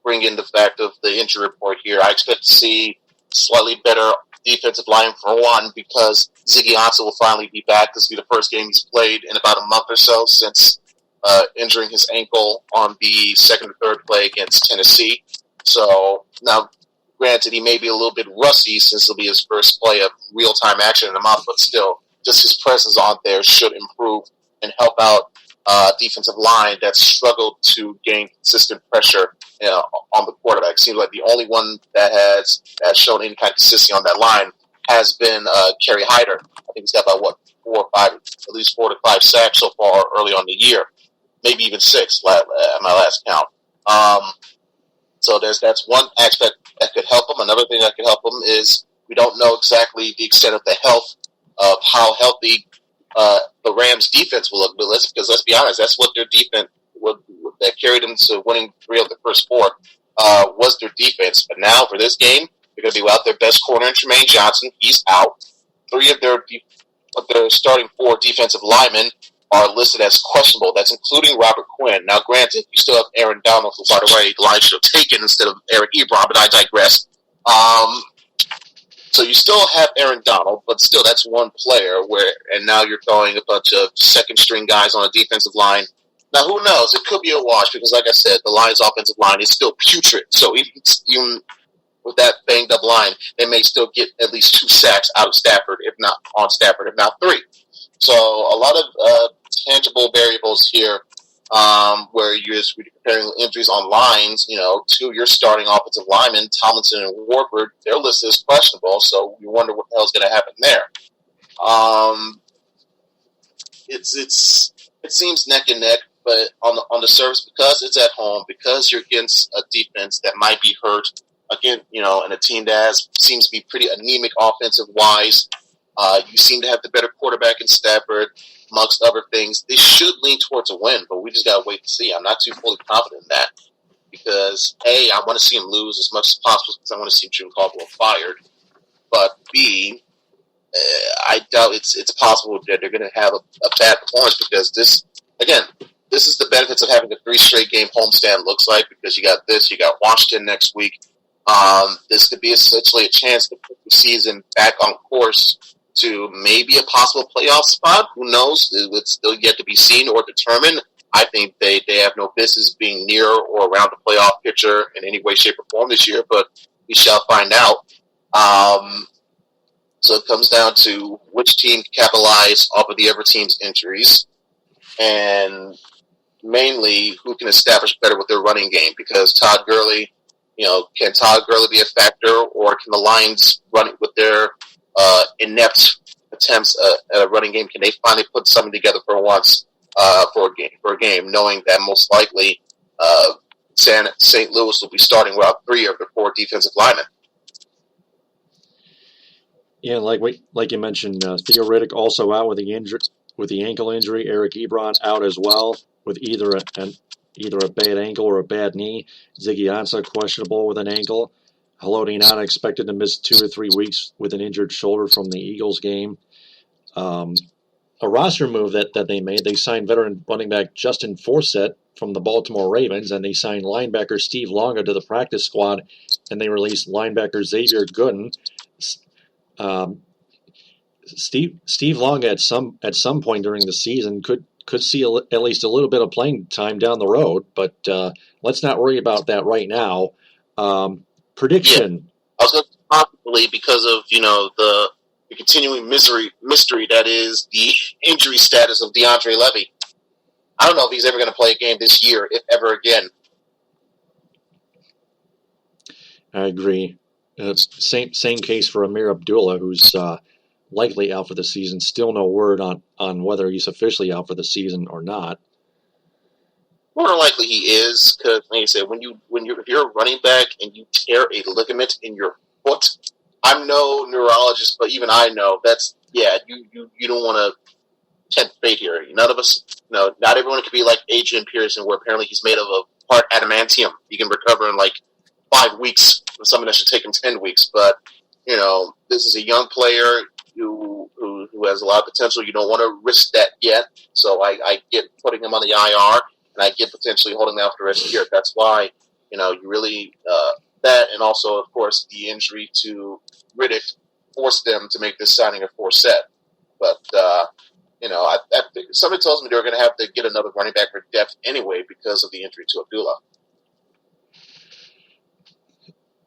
bring in the fact of the injury report here. I expect to see slightly better defensive line for one, because Ziggy Ansah will finally be back. This will be the first game he's played in about a month or so since injuring his ankle on the second or third play against Tennessee. So now, granted, he may be a little bit rusty since it'll be his first play of real-time action in a month, but still, just his presence on there should improve and help out defensive line that struggled to gain consistent pressure on the quarterback. Seems like the only one that has shown any kind of consistency on that line has been Kerry Hyder. I think he's got about 4 to 5 sacks so far early on the year, maybe even 6 at my last count. So that's one aspect that could help him. Another thing that could help him is We don't know exactly the extent of the health of how healthy the Rams' defense will look. But let's be honest, that's what their defense that carried them to winning 3 of the first 4 was their defense. But now for this game, they're going to be without their best corner, Tremaine Johnson. He's out. 3 of their starting 4 defensive linemen are listed as questionable. That's including Robert Quinn. Now, granted, you still have Aaron Donald, who, by the way, the line should have taken instead of Eric Ebron, but I digress. So you still have Aaron Donald, but still that's one player and now you're throwing a bunch of second-string guys on a defensive line. Now, who knows? It could be a wash because, like I said, the Lions' offensive line is still putrid. So even with that banged-up line, they may still get at least 2 sacks out of Stafford, if not 3. So a lot of tangible variables here where you're comparing injuries on lines, 2 your starting offensive linemen, Tomlinson and Warford, their list is questionable, so you wonder what the hell's going to happen there. It seems neck and neck, but on the surface, because it's at home, because you're against a defense that might be hurt, again, and a team that seems to be pretty anemic offensive-wise, you seem to have the better quarterback in Stafford, amongst other things. They should lean towards a win, but we just got to wait to see. I'm not too fully confident in that because, A, I want to see him lose as much as possible because I want to see Jim Caldwell fired. But, B, I doubt it's possible that they're going to have a bad performance because this is the benefits of having a 3 straight game homestand looks like because you got this, you got Washington next week. This could be essentially a chance to put the season back on course to maybe a possible playoff spot. Who knows? It's still yet to be seen or determined. I think they have no business being near or around the playoff picture in any way, shape, or form this year, but we shall find out. So it comes down to which team can capitalize off of the other team's injuries and mainly who can establish better with their running game because Todd Gurley, can Todd Gurley be a factor or can the Lions run it with their inept attempts at a running game? Can they finally put something together for once for a game, knowing that most likely St. Louis will be starting without 3 of their 4 defensive linemen? Yeah, like you mentioned, Theo Riddick also out with the ankle injury. Eric Ebron out as well with either a bad ankle or a bad knee. Ziggy Ansah questionable with an ankle. Haloti Ngata expected to miss 2 to 3 weeks with an injured shoulder from the Eagles game. A roster move that they made, they signed veteran running back Justin Forsett from the Baltimore Ravens, and they signed linebacker Steve Longa to the practice squad, and they released linebacker Xavier Gooden. Steve Longa at some point during the season could see at least a little bit of playing time down the road, but let's not worry about that right now. Prediction. Yeah. I was going to possibly because of the continuing mystery that is the injury status of DeAndre Levy. I don't know if he's ever going to play a game this year, if ever again. I agree. Same case for Amir Abdullah, who's likely out for the season. Still no word on whether he's officially out for the season or not. More than likely he is, because like I said, if you're a running back and you tear a ligament in your foot, I'm no neurologist, but even I know you don't want to tempt fate here. None of us, not everyone can be like Adrian Pearson, where apparently he's made of a part adamantium. He can recover in like 5 weeks. Something that should take him 10 weeks, but this is a young player who has a lot of potential. You don't want to risk that yet, so I get putting him on the IR. And I get potentially holding them out for the rest of the year. That's why, you really, that and also, of course, the injury to Riddick forced them to make this signing of Forsett. But, somebody tells me they're going to have to get another running back for depth anyway because of the injury to Abdullah.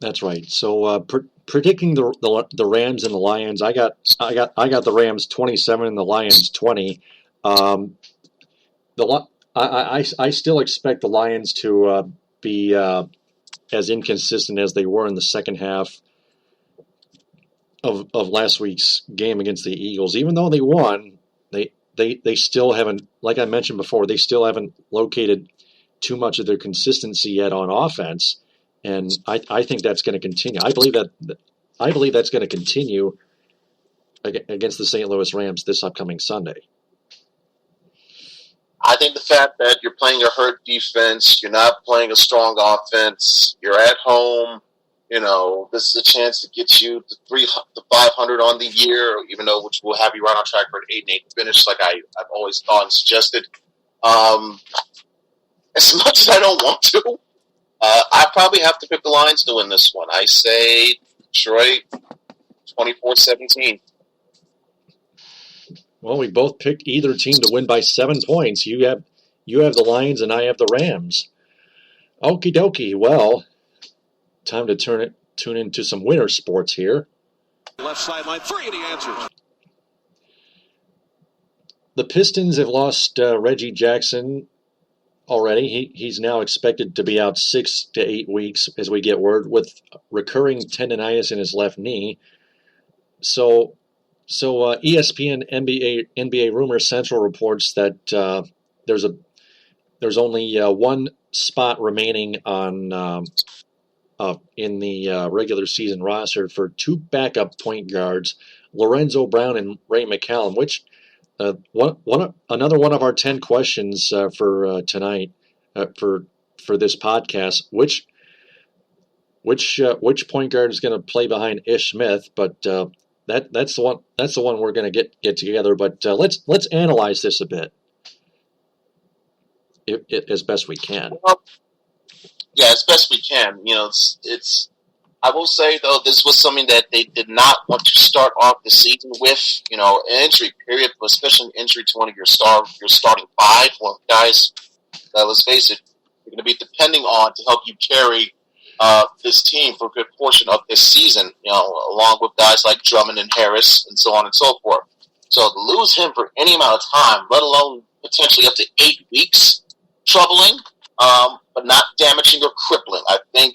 That's right. So, predicting the Rams and the Lions, I got the Rams 27 and the Lions 20. I still expect the Lions to be as inconsistent as they were in the second half of last week's game against the Eagles. Even though they won, they still haven't, like I mentioned before, they still haven't located too much of their consistency yet on offense, and I think that's going to continue. I believe that I believe that's going to continue against the St. Louis Rams this upcoming Sunday. I think the fact that you're playing a hurt defense, you're not playing a strong offense, you're at home, this is a chance to get you to 500 on the year, even though which will have you right on track for an 8-8 finish, like I've always thought and suggested. As much as I don't want to, I probably have to pick the Lions to win this one. I say Detroit 24-17. Well, we both picked either team to win by 7 points. You have the Lions and I have the Rams. Okie dokie. Well, time to tune into some winter sports here. Left sideline, 3, and he answers. The Pistons have lost Reggie Jackson already. He's now expected to be out 6 to 8 weeks, as we get word, with recurring tendonitis in his left knee. So ESPN NBA Rumor Central reports that there's only one spot remaining on in the regular season roster for 2 backup point guards, Lorenzo Brown and Ray McCallum. Which another one of our 10 questions for tonight for this podcast. Which point guard is going to play behind Ish Smith? But that's the one we're going to get together. But let's analyze this a bit, as best we can. Well, yeah, as best we can. It's. I will say though, this was something that they did not want to start off the season with. An injury period, especially an injury to one of your starting 5. Well, guys, let's face it, you're going to be depending on to help you carry this team for a good portion of this season, along with guys like Drummond and Harris and so on and so forth. So to lose him for any amount of time, let alone potentially up to 8 weeks, troubling, but not damaging or crippling. I think,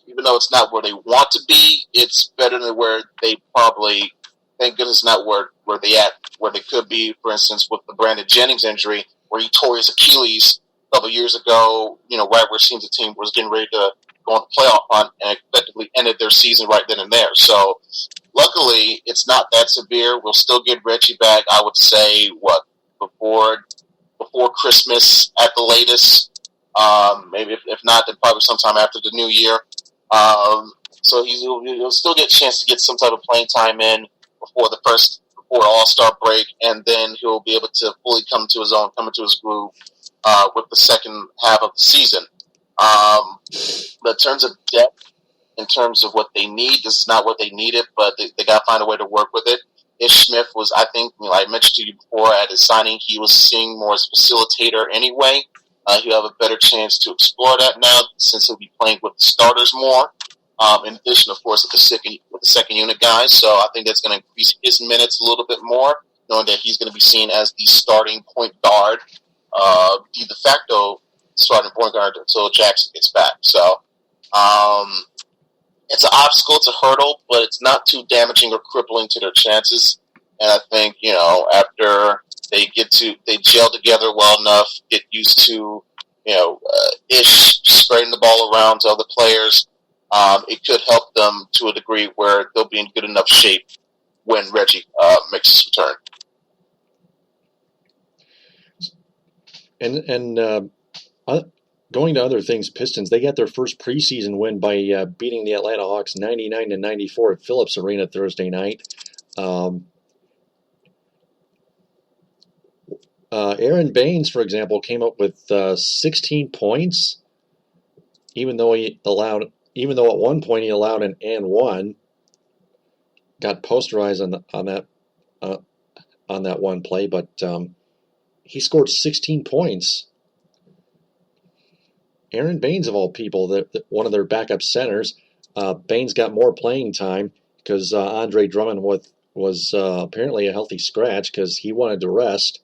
even though it's not where they want to be, it's better than where they probably, thank goodness, not where they could be. For instance, with the Brandon Jennings injury, where he tore his Achilles a couple of years ago, right where it seems the team was getting ready to go on the playoff hunt and effectively ended their season right then and there. So, luckily, it's not that severe. We'll still get Reggie back, I would say, before Christmas at the latest. Maybe if not, then probably sometime after the new year. So he'll still get a chance to get some type of playing time in before All-Star break, and then he'll be able to fully come into his own, come into his groove with the second half of the season. But in terms of depth, in terms of what they need, this is not what they needed, but they got to find a way to work with it. Ish Smith was, I think, I mentioned to you before at his signing, he was seen more as facilitator anyway. He'll have a better chance to explore that now since he'll be playing with the starters more. In addition, of course, with the second unit guys. So I think that's going to increase his minutes a little bit more, knowing that he's going to be seen as the starting point guard, the de facto starting point guard until Jackson gets back. So it's an obstacle, it's a hurdle, but it's not too damaging or crippling to their chances. And I think, after they gel together well enough, get used to, Ish spreading the ball around to other players, it could help them to a degree where they'll be in good enough shape when Reggie makes his return. And going to other things, Pistons, they got their first preseason win by beating the Atlanta Hawks 99-94 at Phillips Arena Thursday night. Aaron Baines, for example, came up with 16 points, even though at one point he allowed an and one. Got posterized on that one play, but he scored 16 points. Aaron Baines, of all people, one of their backup centers. Baines got more playing time because Andre Drummond was apparently a healthy scratch because he wanted to rest.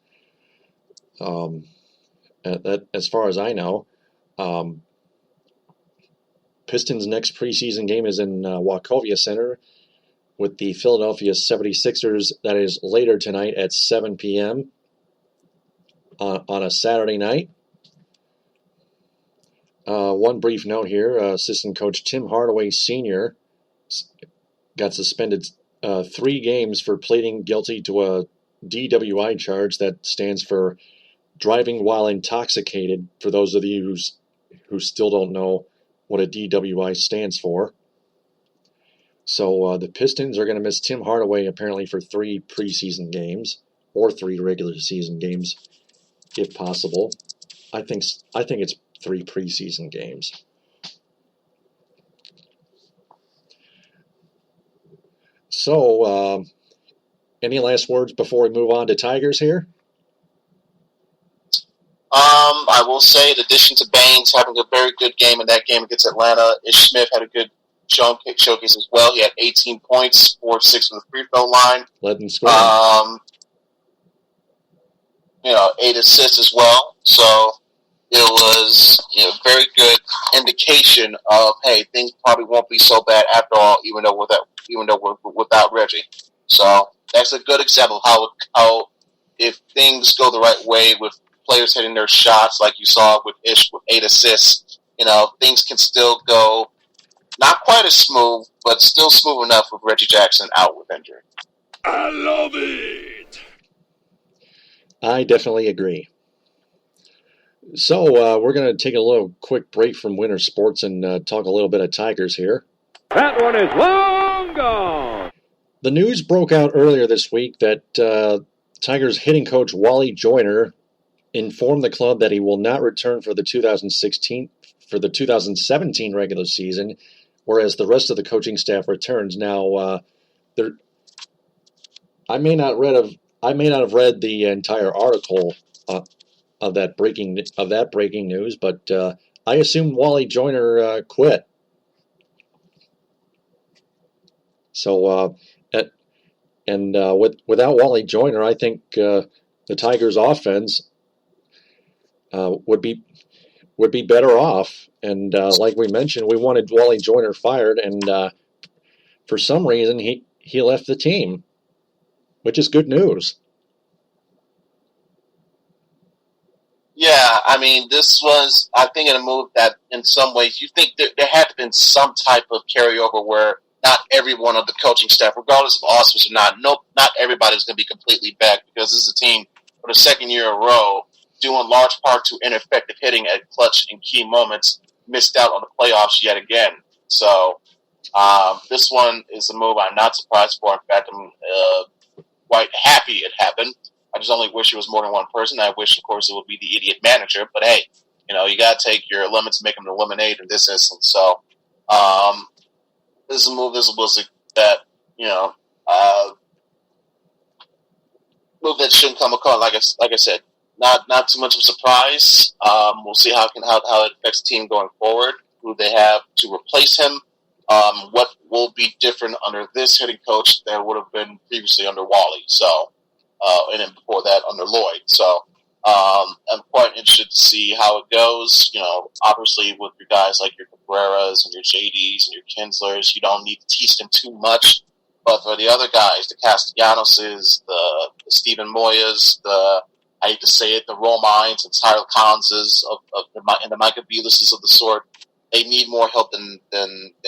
As far as I know, Pistons' next preseason game is in Wachovia Center with the Philadelphia 76ers. That is later tonight at 7 p.m. On a Saturday night. One brief note here, assistant coach Tim Hardaway Sr. got suspended 3 games for pleading guilty to a DWI charge that stands for driving while intoxicated, for those of you who still don't know what a DWI stands for. So the Pistons are going to miss Tim Hardaway apparently for 3 preseason games, or 3 regular season games, if possible. I think it's 3 preseason games. So, any last words before we move on to Tigers here? I will say, in addition to Baines having a very good game in that game against Atlanta, Ish Smith had a good showcase as well. He had 18 points, 4-6 from the free throw line. Led in scoring. 8 assists as well. So it was very good indication of, hey, things probably won't be so bad after all, even though we're without Reggie. So that's a good example of how if things go the right way with players hitting their shots, like you saw with Ish with 8 assists, things can still go not quite as smooth, but still smooth enough with Reggie Jackson out with injury. I love it. I definitely agree. So we're going to take a little quick break from winter sports and talk a little bit of Tigers here. That one is long gone. The news broke out earlier this week that Tigers hitting coach Wally Joyner informed the club that he will not return for the 2017 regular season, whereas the rest of the coaching staff returns. Now, I may not have read the entire article of that breaking news, but I assume Wally Joyner quit. So, without Wally Joyner, I think the Tigers' offense would be better off. And like we mentioned, we wanted Wally Joyner fired, and for some reason he left the team, which is good news. Yeah, I mean, this was, I think, in a move that in some ways you think there had to have been some type of carryover where not everyone of the coaching staff, regardless of Oscars or not everybody's going to be completely back, because this is a team for the second year in a row, due in large part to ineffective hitting at clutch and key moments, missed out on the playoffs yet again. So this one is a move I'm not surprised for. In fact, I'm quite happy it happened. I just only wish it was more than one person. I wish, of course, it would be the idiot manager. But hey, you got to take your lemons and make them to lemonade in this instance. So this is a move. This was that move that shouldn't come across. Like I said, not too much of a surprise. We'll see how it affects the team going forward. Who they have to replace him. What will be different under this hitting coach than would have been previously under Wally. So. And then before that under Lloyd. So I'm quite interested to see how it goes. Obviously with your guys like your Cabreras and your JDs and your Kinslers, you don't need to teach them too much. But for the other guys, the Castellanoses, the Stephen Moyas, I hate to say it, the Romines and Tyrell Collinses and the Micah Belises of the sort, they need more help than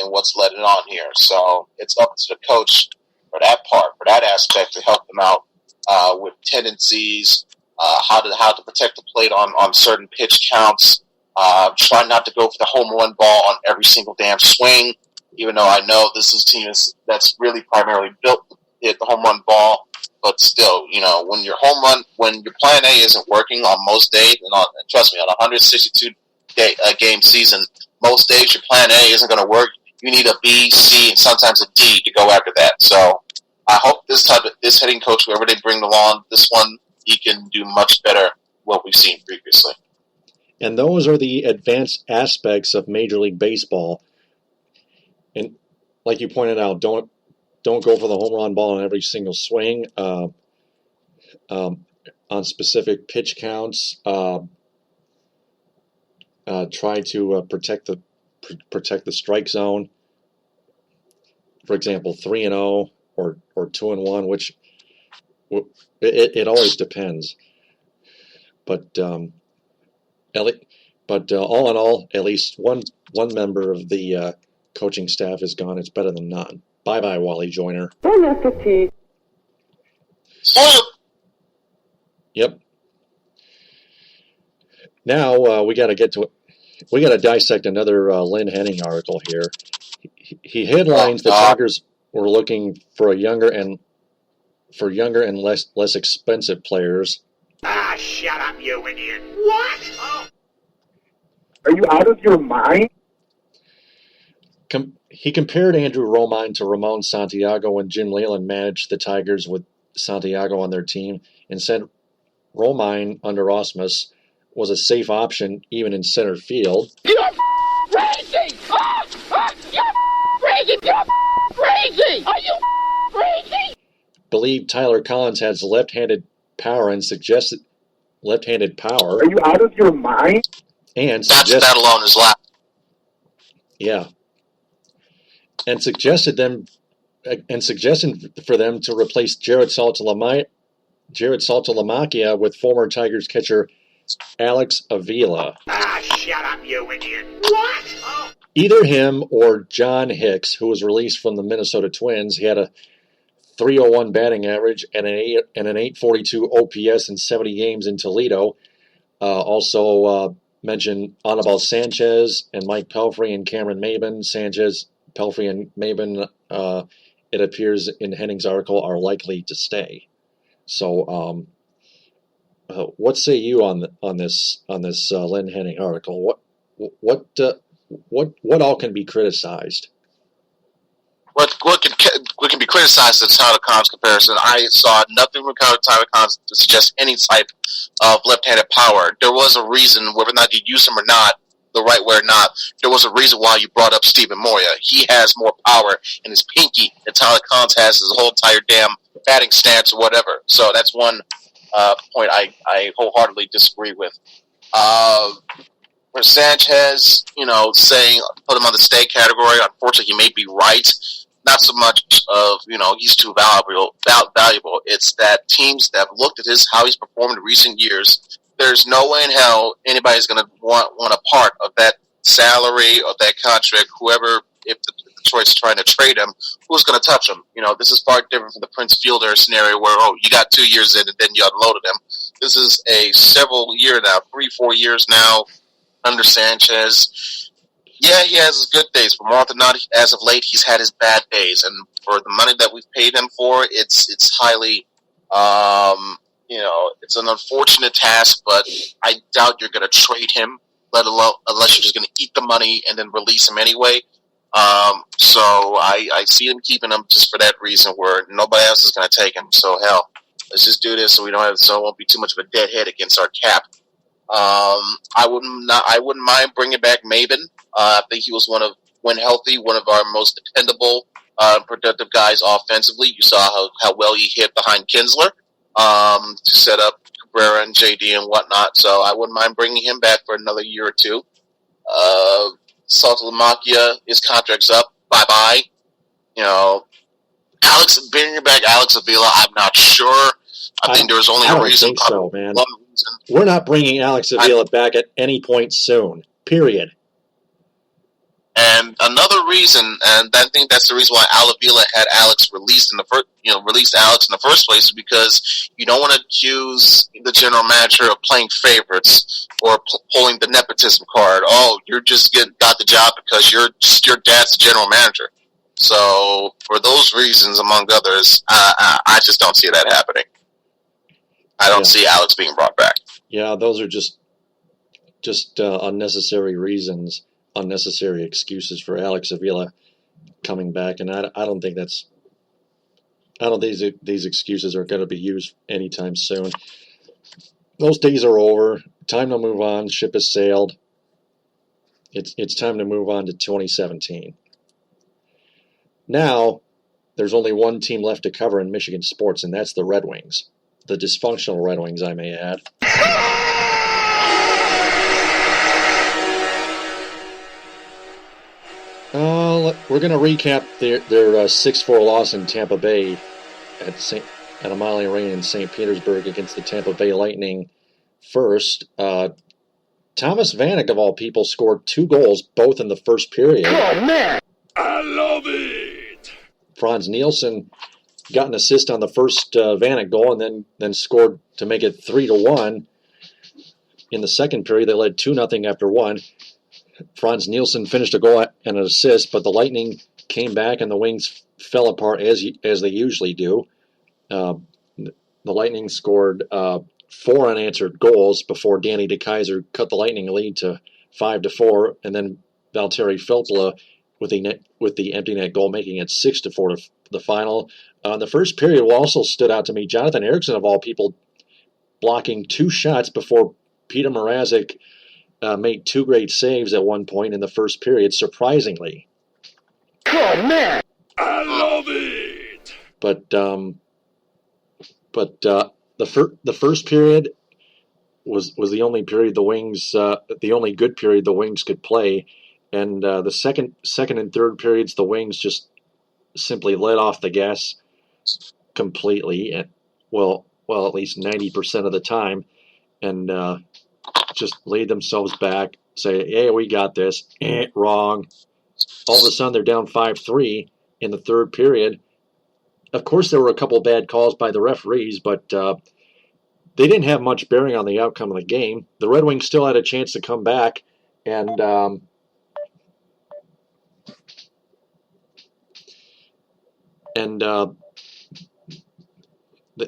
what's letting on here. So it's up to the coach for that aspect, to help them out. With tendencies, how to protect the plate on certain pitch counts, try not to go for the home run ball on every single damn swing, even though I know this is a team that's really primarily built to hit the home run ball, but still, when your plan A isn't working on most days, and trust me, on a 162 game season, most days your plan A isn't going to work. You need a B, C, and sometimes a D to go after that. So I hope this hitting coach, whoever they bring along, this one, he can do much better what we've seen previously. And those are the advanced aspects of Major League Baseball. And like you pointed out, don't go for the home run ball on every single swing. On specific pitch counts, try to protect the strike zone. For example, 3-0. Or 2-1, which it always depends. But all in all, at least one member of the coaching staff is gone, it's better than none. Bye-bye, Wally Joyner. Yep. Now we got to dissect another Lynn Henning article here. He headlines the Tigers were looking for younger and less expensive players. Ah, shut up, you idiot. What? Oh. Are you out of your mind? He compared Andrew Romine to Ramon Santiago when Jim Leyland managed the Tigers with Santiago on their team, and said Romine under Osmus was a safe option even in center field. You're crazy! You're crazy! You're crazy! Are you crazy? Believed Tyler Collins has left-handed power and suggested left-handed power. Are you out of your mind? And that alone is left. Yeah. And suggested for them to replace Jared Saltalamacchia with former Tigers catcher Alex Avila. Ah, shut up, you idiot. What? Oh. Either him or John Hicks, who was released from the Minnesota Twins. He had a .301 batting average and an 842 OPS in 70 games in Toledo. Also mentioned Anibal Sanchez and Mike Pelfrey and Cameron Maben. Sanchez, Pelfrey, and Maben, it appears in Henning's article, are likely to stay. So, what say you on this Lynn Henning article? What all can be criticized? What can be criticized is Tyler Collins comparison. I saw nothing from Tyler Collins to suggest any type of left-handed power. There was a reason, whether or not you use him or not, the right way or not, there was a reason why you brought up Stephen Moya. He has more power in his pinky than Tyler Collins has his whole entire damn batting stance or whatever. So that's one point I wholeheartedly disagree with. For Sanchez, saying put him on the stay category, unfortunately he may be right. Not so much of, he's too valuable. It's that teams that have looked at how he's performed in recent years, there's no way in hell anybody's going to want a part of that salary or that contract, whoever, if the Detroit's trying to trade him, who's going to touch him? This is far different from the Prince Fielder scenario where, you got 2 years in and then you unloaded him. This is a several year now, 3-4 years now under Sanchez. Yeah, he has his good days, but more often than not, as of late, he's had his bad days. And for the money that we've paid him for, it's highly, it's an unfortunate task, but I doubt you're going to trade him, let alone unless you're just going to eat the money and then release him anyway. So I see them keeping him just for that reason, where nobody else is going to take him. So hell, let's just do this so it won't be too much of a deadhead against our cap. I wouldn't mind bringing back Maben. I think he was when healthy, one of our most dependable, productive guys offensively. You saw how well he hit behind Kinsler, to set up Cabrera and JD and whatnot. So I wouldn't mind bringing him back for another year or two. Saltalamacchia, his contract's up. Bye-bye. Bringing back Alex Avila, I'm not sure. I think there's only a reason. I don't think so, man. We're not bringing Alex Avila back at any point soon. Period. And another reason, and I think that's the reason why Al Avila had Alex released released Alex in the first place, is because you don't want to accuse the general manager of playing favorites or pulling the nepotism card. Oh, you're just got the job because your dad's the general manager. So for those reasons, among others, I just don't see that happening. I don't see Alex being brought back. Yeah, those are just unnecessary reasons, unnecessary excuses for Alex Avila coming back, and I don't think these excuses are going to be used anytime soon. Those days are over. Time to move on. Ship has sailed. It's time to move on to 2017. Now, there's only one team left to cover in Michigan sports, and that's the Red Wings. The dysfunctional Red Wings, I may add. We're going to recap their 6-4 loss in Tampa Bay at Amalie Arena in St. Petersburg against the Tampa Bay Lightning. First, Thomas Vanek, of all people, scored 2 goals, both in the first period. Oh, man! I love it. Franz Nielsen got an assist on the first Vanek goal and then scored to make it 3-1. In the second period, they led 2-0 after one. Franz Nielsen finished a goal and an assist, but the Lightning came back and the Wings fell apart as they usually do. The Lightning scored 4 unanswered goals before Danny DeKeyser cut the Lightning lead to 5-4, and then Valtteri Filppula with the empty net goal, making it 6-4 to the final. The first period also stood out to me. Jonathan Ericsson, of all people, blocking 2 shots before Peter Mrazek made 2 great saves at one point in the first period, surprisingly. Oh, man! I love it. But the first period was the only period the Wings, the only good period the Wings could play, and the second and third periods the Wings just simply let off the gas completely, and well at least 90% of the time, and just laid themselves back, say, "Hey, we got this." Wrong. All of a sudden they're down 5-3 in the third period. Of course, there were a couple bad calls by the referees, but they didn't have much bearing on the outcome of the game. The Red Wings still had a chance to come back, and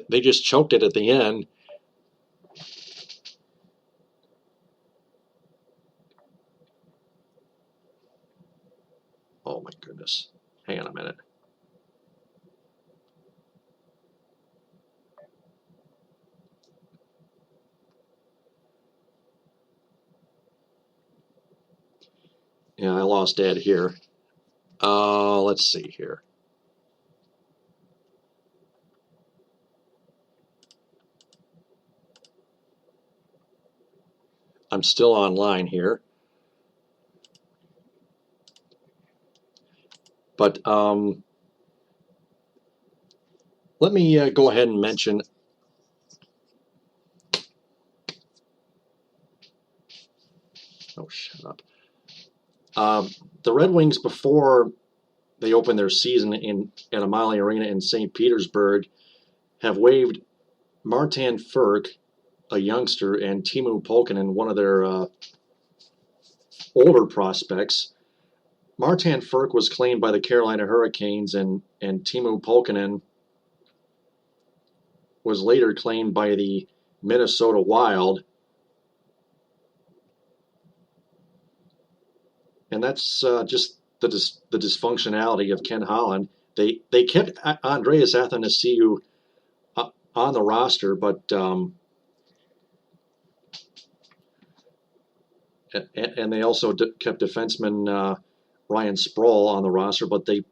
they just choked it at the end. Oh my goodness. Hang on a minute. Yeah, I lost Ed here. Let's see here. I'm still online here. But let me go ahead and mention. Oh, shut up. The Red Wings, before they opened their season at Amalie Arena in St. Petersburg, have waived Martin Frk, a youngster, and Teemu Pulkkinen, one of their older prospects. Martin Frk was claimed by the Carolina Hurricanes, and Teemu Pulkkinen was later claimed by the Minnesota Wild. And that's just the dysfunctionality of Ken Holland. They kept Andreas Athanasiou on the roster, but and they also kept defenseman Ryan Sproul on the roster, but the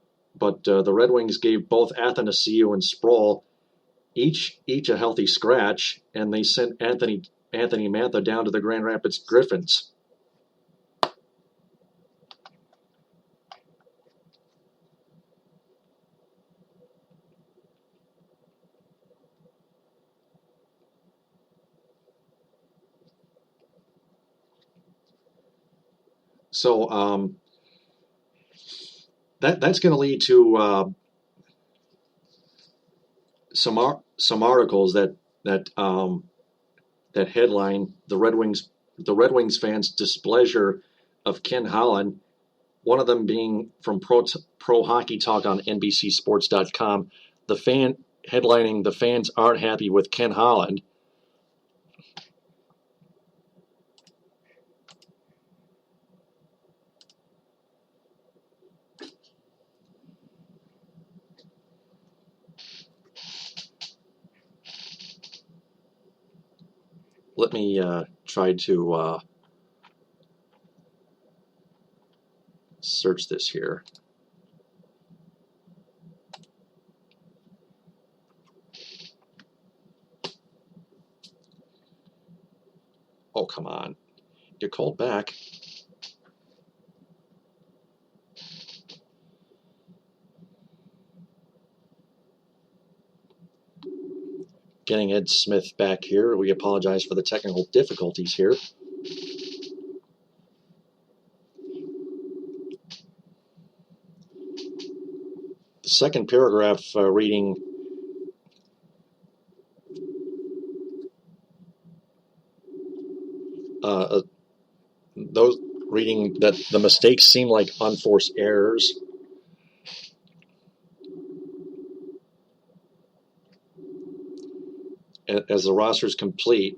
Red Wings gave both Athanasiou and Sproul each a healthy scratch, and they sent Anthony Mantha down to the Grand Rapids Griffins. So that's going to lead to some articles that headline the Red Wings fans' displeasure of Ken Holland. One of them being from Pro Hockey Talk on NBCSports.com. Headlining "The fans aren't happy with Ken Holland." Let me try to search this here. Oh, come on. You're called back. Getting Ed Smith back here. We apologize for the technical difficulties here. second paragraph reading, those reading that the mistakes seem like unforced errors. As the roster is complete,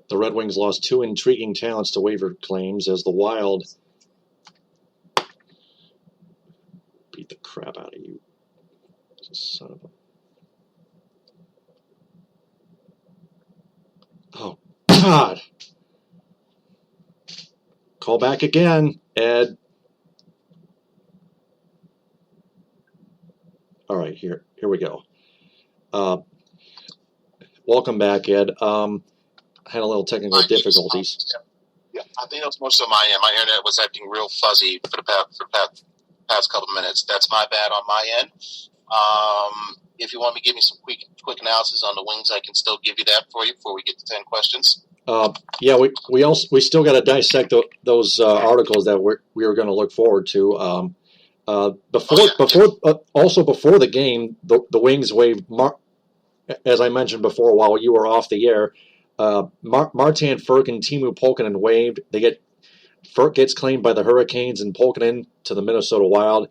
the Red Wings lost 2 intriguing talents to waiver claims as the Wild beat the crap out of you. Son of a... Oh, God. Call back again, Ed. All right, here we go. Welcome back, Ed. Had a little technical difficulties. Yeah, I think that was most of my end. My internet was acting real fuzzy for the past couple of minutes. That's my bad on my end. If you want me to give me some quick analysis on the Wings, I can still give you that for you before we get to 10 questions. Yeah, we still got to dissect those articles that we were going to look forward to. Before the game, the Wings waived, as I mentioned before while you were off the air, Martin Ferk and Timu Polkinen waived. Ferk gets claimed by the Hurricanes and Polkinen to the Minnesota Wild.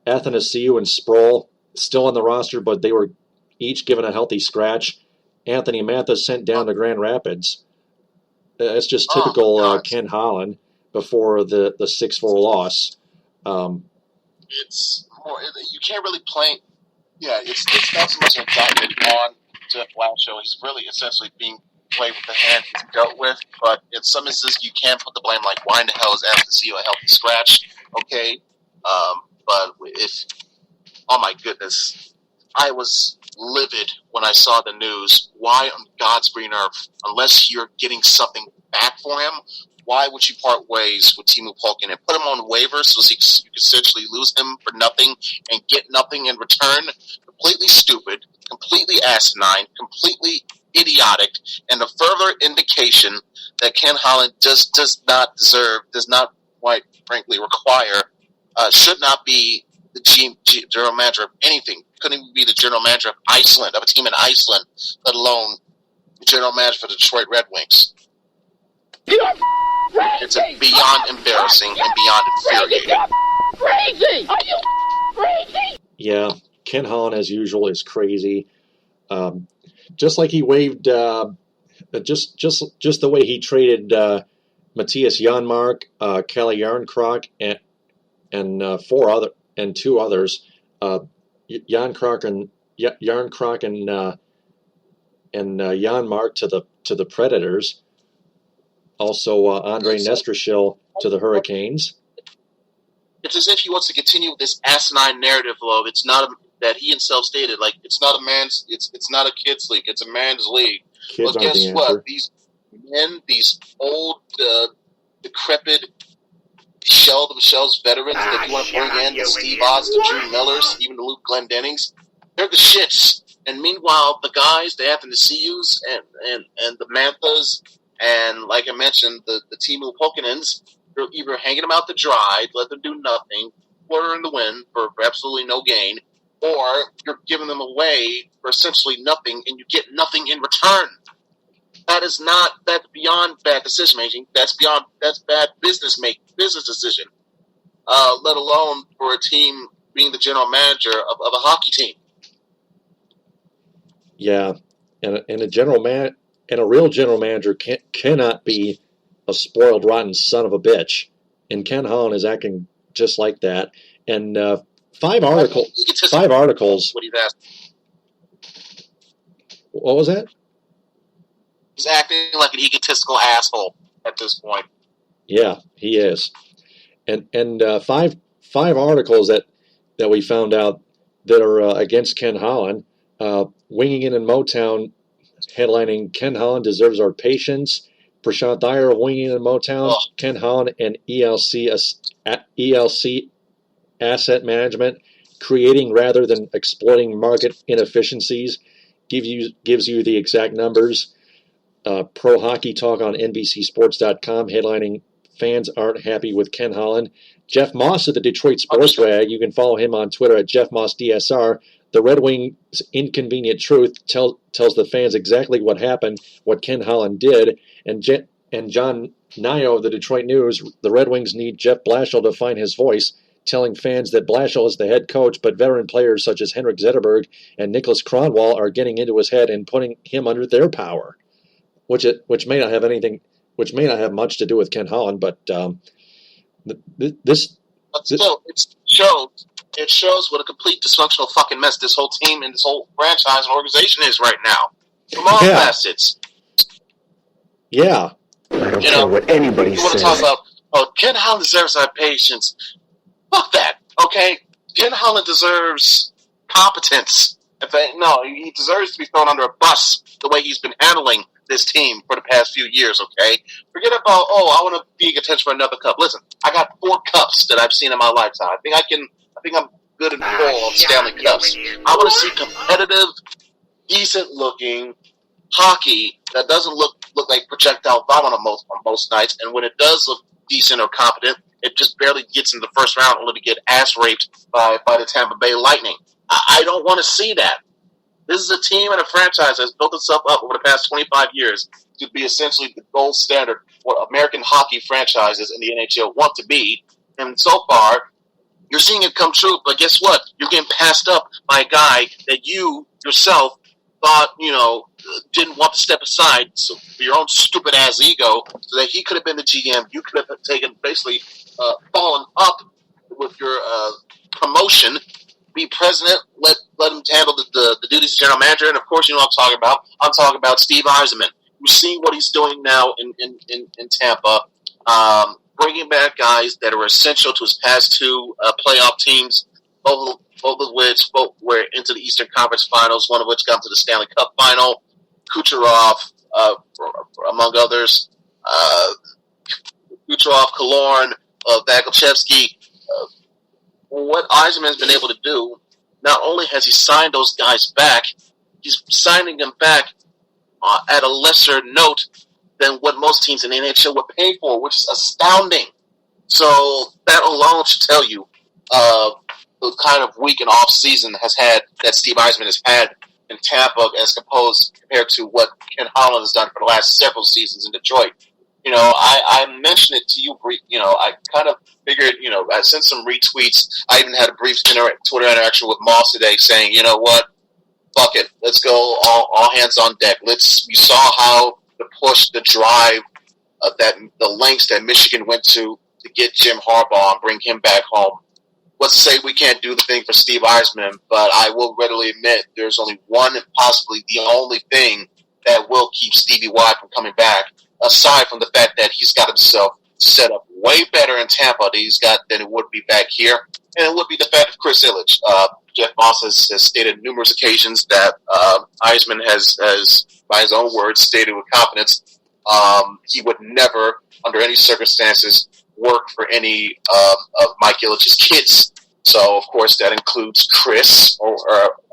Athanasiou and Sproul still on the roster, but they were each given a healthy scratch. Anthony Mantha sent down to Grand Rapids. It's just typical Ken Holland before the 6-4 loss. It's more, you can't really play. Yeah, it's not so much an indictment on Jeff Blashill. He's really essentially being played with the hand he's dealt with. But in some instances, you can put the blame like, why in the hell is Athanasiou a healthy scratch? Okay, but if, oh my goodness, I was livid when I saw the news. Why on God's green earth, unless you're getting something back for him, why would you part ways with Timu Polkinen and put him on waivers so you could essentially lose him for nothing and get nothing in return? Completely stupid, completely asinine, completely idiotic, and a further indication that Ken Holland just does not deserve, does not quite frankly require, should not be the general manager of anything. Couldn't even be the general manager of Iceland, of a team in Iceland, let alone the general manager for the Detroit Red Wings. It's beyond embarrassing and beyond infuriating. Crazy! Are you crazy? Yeah, Ken Holland, as usual, is crazy. Just like he waived, just the way he traded Matthias Janmark, Kalle Järnkrok, and two others, Järnkrok and Janmark to the Predators. Also, Andrei Nestrashil to the Hurricanes. It's as if he wants to continue this asinine narrative of it's not that he himself stated, like it's not a man's, it's not a kids' league, it's a man's league. Kids well, guess the what? These men, these old, decrepit, shelled themselves veterans that you want to bring in, the Steve Odds, the Drew Millers, even the Luke Glendenings, they're the shits. And meanwhile, the guys, the Athanasious and the Manthas, and like I mentioned, the Timu Polkinens, you're either hanging them out to dry, let them do nothing, quarter in the wind for absolutely no gain, or you're giving them away for essentially nothing, and you get nothing in return. That's beyond bad decision making. That's bad business decision. Let alone for a team being the general manager of a hockey team. Yeah, and a real general manager cannot be a spoiled, rotten son of a bitch. And Ken Holland is acting just like that. And 5 articles. What he's asking. What was that? He's acting like an egotistical asshole at this point. Yeah, he is. And 5 articles that we found out that are against Ken Holland. Winging In Motown, headlining Ken Holland deserves our patience. Prashant Iyer of Winging In Motown, Ken Holland and ELC Asset Management, creating rather than exploiting market inefficiencies, gives you the exact numbers. Pro Hockey Talk on NBCSports.com, headlining "Fans Aren't Happy with Ken Holland." Jeff Moss of the Detroit Sports Rag, you can follow him on Twitter at JeffMossDSR. The Red Wings' Inconvenient Truth tells the fans exactly what happened, what Ken Holland did. And John Nio of the Detroit News, the Red Wings need Jeff Blashill to find his voice, telling fans that Blashill is the head coach, but veteran players such as Henrik Zetterberg and Nicholas Kronwall are getting into his head and putting him under their power, which may not have much to do with Ken Holland, but this. But still, it shows what a complete dysfunctional fucking mess this whole team and this whole franchise and organization is right now. From all facets. Yeah. I don't care what anybody says. You want to talk about, Ken Holland deserves our patience. Fuck that, okay? Ken Holland deserves competence. He deserves to be thrown under a bus the way he's been handling this team for the past few years, okay? Forget about, I want to be in contention for another cup. Listen, I got 4 cups that I've seen in my lifetime. I think I'm good and full of Stanley Cups. I want to see competitive, decent-looking hockey that doesn't look like projectile vomit on most nights, and when it does look decent or competent, it just barely gets in the first round only to get ass-raped by the Tampa Bay Lightning. I don't want to see that. This is a team and a franchise that's built itself up over the past 25 years to be essentially the gold standard what American hockey franchises in the NHL want to be. And so far, you're seeing it come true, but guess what? You're getting passed up by a guy that you yourself thought, didn't want to step aside for your own stupid-ass ego so that he could have been the GM. You could have taken, basically, fallen up with your promotion, be president, let him handle the duties of general manager, and of course you know what I'm talking about. I'm talking about Steve Yzerman. We're seeing what he's doing now in Tampa, bringing back guys that are essential to his past 2 playoff teams, both of which were into the Eastern Conference Finals, one of which got to the Stanley Cup Final. Kucherov, among others, Kucherov, Killorn, Vasilevsky. What Yzerman's been able to do, not only has he signed those guys back, he's signing them back at a lesser note than what most teams in the NHL would pay for, which is astounding. So that alone should tell you the kind of week and off season that Steve Yzerman has had in Tampa as compared to what Ken Holland has done for the last several seasons in Detroit. I mentioned it to you, I kind of figured, I sent some retweets. I even had a brief Twitter interaction with Moss today saying, you know what, fuck it, let's go all hands on deck. You saw how the push, the drive, the lengths that Michigan went to get Jim Harbaugh and bring him back home. Let's say we can't do the thing for Steve Yzerman, but I will readily admit there's only one and possibly the only thing that will keep Stevie Y from coming back, aside from the fact that he's got himself set up way better in Tampa than it would be back here, and it would be the fact of Chris Ilitch. Jeff Moss has stated numerous occasions that Yzerman has, by his own words, stated with confidence, he would never, under any circumstances, work for any of Mike Ilitch's kids. So, of course, that includes Chris, or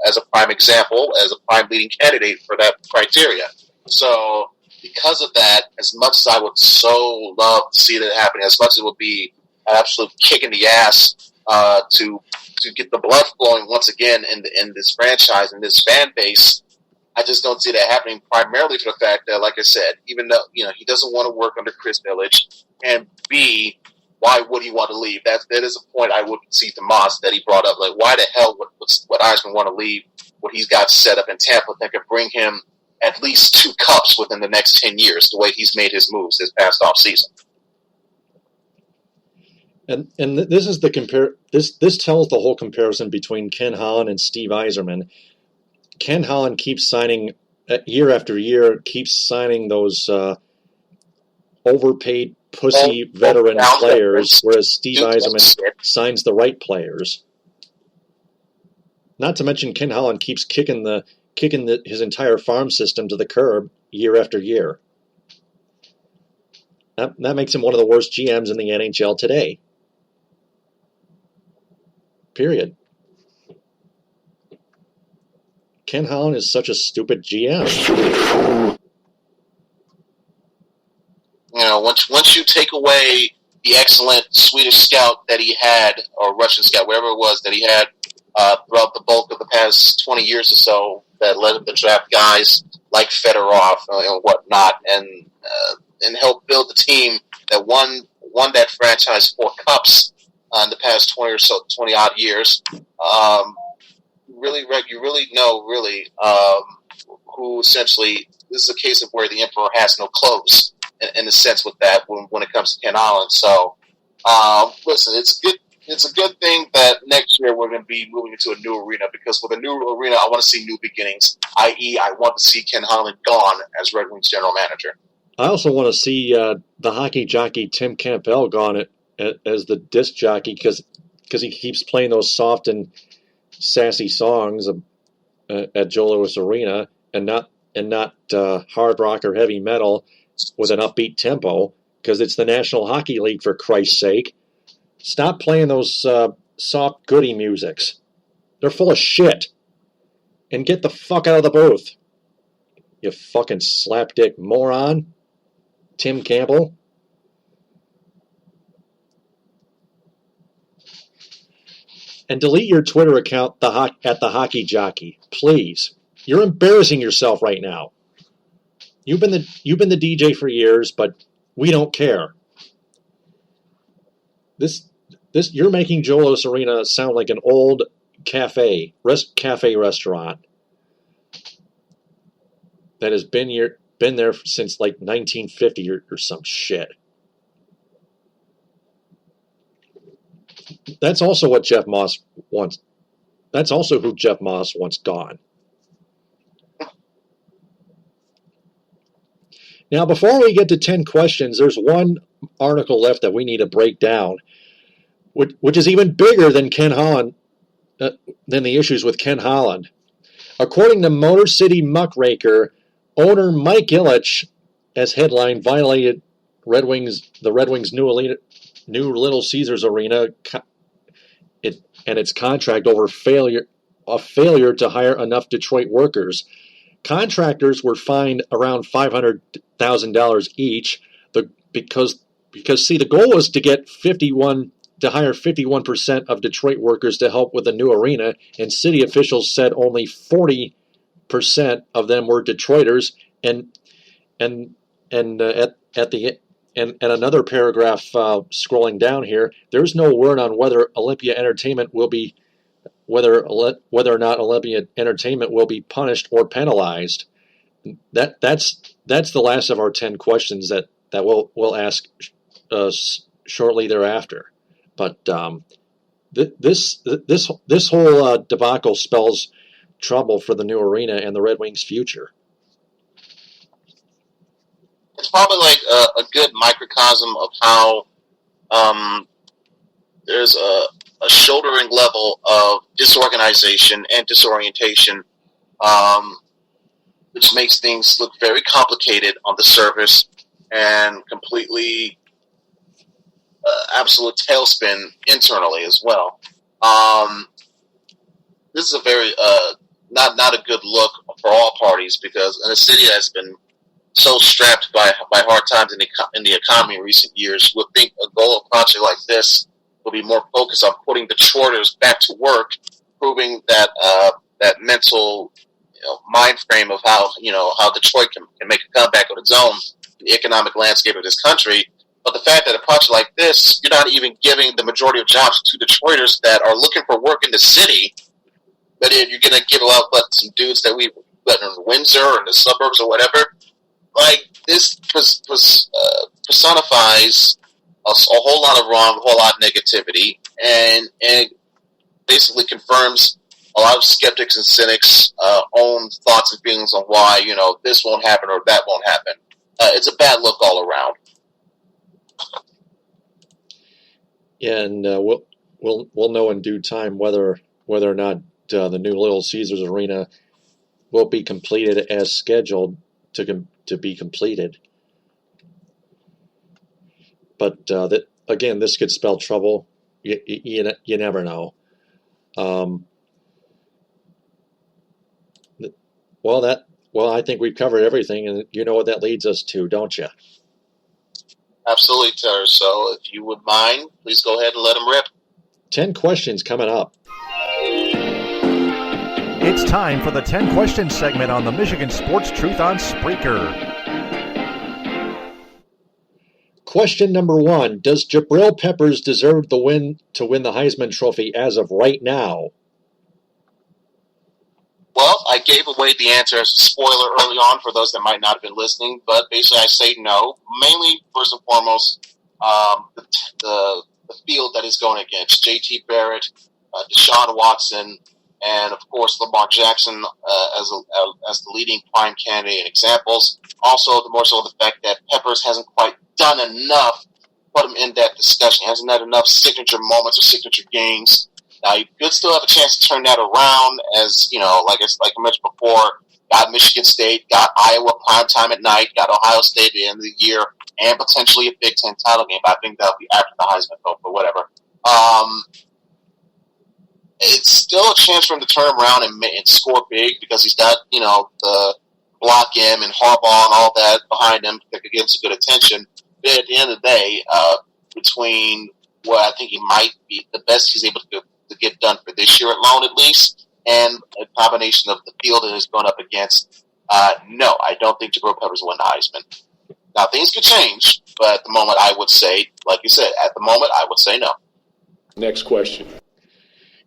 as a prime example, as a prime leading candidate for that criteria. So, because of that, as much as I would so love to see that happen, as much as it would be an absolute kick in the ass to get the blood flowing once again in this franchise, in this fan base, I just don't see that happening, primarily for the fact that, like I said, even though he doesn't want to work under Chris Ilitch, and B, why would he want to leave? That is a point I would concede to Moss that he brought up. Like, why the hell would Yzerman want to leave what he's got set up in Tampa that could bring him at least 2 cups within the next 10 years, the way he's made his moves this past off season. And this is this tells the whole comparison between Ken Holland and Steve Yzerman. Ken Holland keeps signing year after year, keeps signing those overpaid pussy veteran players, whereas Steve Yzerman signs the right players. Not to mention Ken Holland keeps kicking his entire farm system to the curb year after year. That makes him one of the worst GMs in the NHL today. Period. Ken Holland is such a stupid GM. once you take away the excellent Swedish scout that he had, or Russian scout, whatever it was that he had throughout the bulk of the past 20 years or so, that led him to draft guys like Fedorov and whatnot, and help build the team that won that franchise 4 cups in the past 20 odd years. You really know who essentially, this is a case of where the emperor has no clothes in a sense with that when it comes to Ken Holland. So, listen, it's a good thing that next year we're going to be moving into a new arena, because with a new arena, I want to see new beginnings, i.e. I want to see Ken Holland gone as Red Wings general manager. I also want to see the hockey jockey Tim Campbell gone as the disc jockey, because he keeps playing those soft and sassy songs at Joe Louis Arena, and not hard rock or heavy metal with an upbeat tempo, because it's the National Hockey League, for Christ's sake. Stop playing those soft goody musics. They're full of shit. And get the fuck out of the booth. You fucking slapdick moron. Tim Campbell. And delete your Twitter account at the Hockey Jockey, please. You're embarrassing yourself right now. You've been the DJ for years, but we don't care. This you're making Joe Louis Arena sound like an old cafe restaurant that has been there since like 1950 or some shit. That's also what Jeff Moss wants. That's also who Jeff Moss wants gone. Now, before we get to 10 questions, there's one article left that we need to break down, which is even bigger than Ken Holland, than the issues with Ken Holland. According to Motor City Muckraker, owner Mike Ilitch, as headline, violated the Red Wings' new Little Caesars Arena and its contract over a failure to hire enough Detroit workers. Contractors were fined around $500,000 each, because see, the goal was to hire 51% of Detroit workers to help with the new arena, and city officials said only 40% of them were Detroiters, and another paragraph scrolling down here, there's no word on whether Olympia Entertainment will be whether or not Olympia Entertainment will be punished or penalized. That's the last of our 10 questions that we'll ask shortly thereafter. But this whole debacle spells trouble for the new arena and the Red Wings' future. It's probably like a good microcosm of how there's a shouldering level of disorganization and disorientation, which makes things look very complicated on the surface and completely absolute tailspin internally as well. This is a very not a good look for all parties, because in a city that's been so strapped by hard times in the economy in recent years, would think a goal of project like this will be more focused on putting Detroiters back to work, proving that that mental mind frame of how Detroit can make a comeback on its own in the economic landscape of this country. But the fact that a project like this, you're not even giving the majority of jobs to Detroiters that are looking for work in the city, but you're going to give out some dudes that we let in Windsor or in the suburbs or whatever. Like, this personifies a whole lot of wrong, a whole lot of negativity, and basically confirms a lot of skeptics and cynics' own thoughts and feelings on why this won't happen or that won't happen. It's a bad look all around. Yeah, and we'll know in due time whether or not the new Little Caesars Arena will be completed as scheduled to be completed. But again, this could spell trouble. You never know. Well, I think we've covered everything, and you know what that leads us to, don't you? Absolutely, sir. So if you would mind, please go ahead and let him rip. 10 questions coming up. It's time for the 10 questions segment on the Michigan Sports Truth on Spreaker. Question number 1. Does Jabril Peppers deserve to win the Heisman Trophy as of right now? Well, I gave away the answer as a spoiler early on for those that might not have been listening, but basically I say no. Mainly, first and foremost, the field that he's going against. J.T. Barrett, Deshaun Watson, and, of course, Lamar Jackson as the leading prime candidate and examples. Also, the more so the fact that Peppers hasn't quite done enough to put him in that discussion. He hasn't had enough signature moments or signature games. Now, you could still have a chance to turn that around as, like I mentioned before, got Michigan State, got Iowa primetime at night, got Ohio State at the end of the year, and potentially a Big Ten title game. But I think that'll be after the Heisman vote, but whatever. It's still a chance for him to turn around and score big because he's got, the block him and Harbaugh and all that behind him that could give him some good attention. But at the end of the day, between what I think he might be the best he's able to get done for this year alone, at least, and a combination of the field that he's going up against, no, I don't think Jabril Peppers will win the Heisman. Now, things could change, but at the moment, I would say, like you said, at the moment, I would say no. Next question.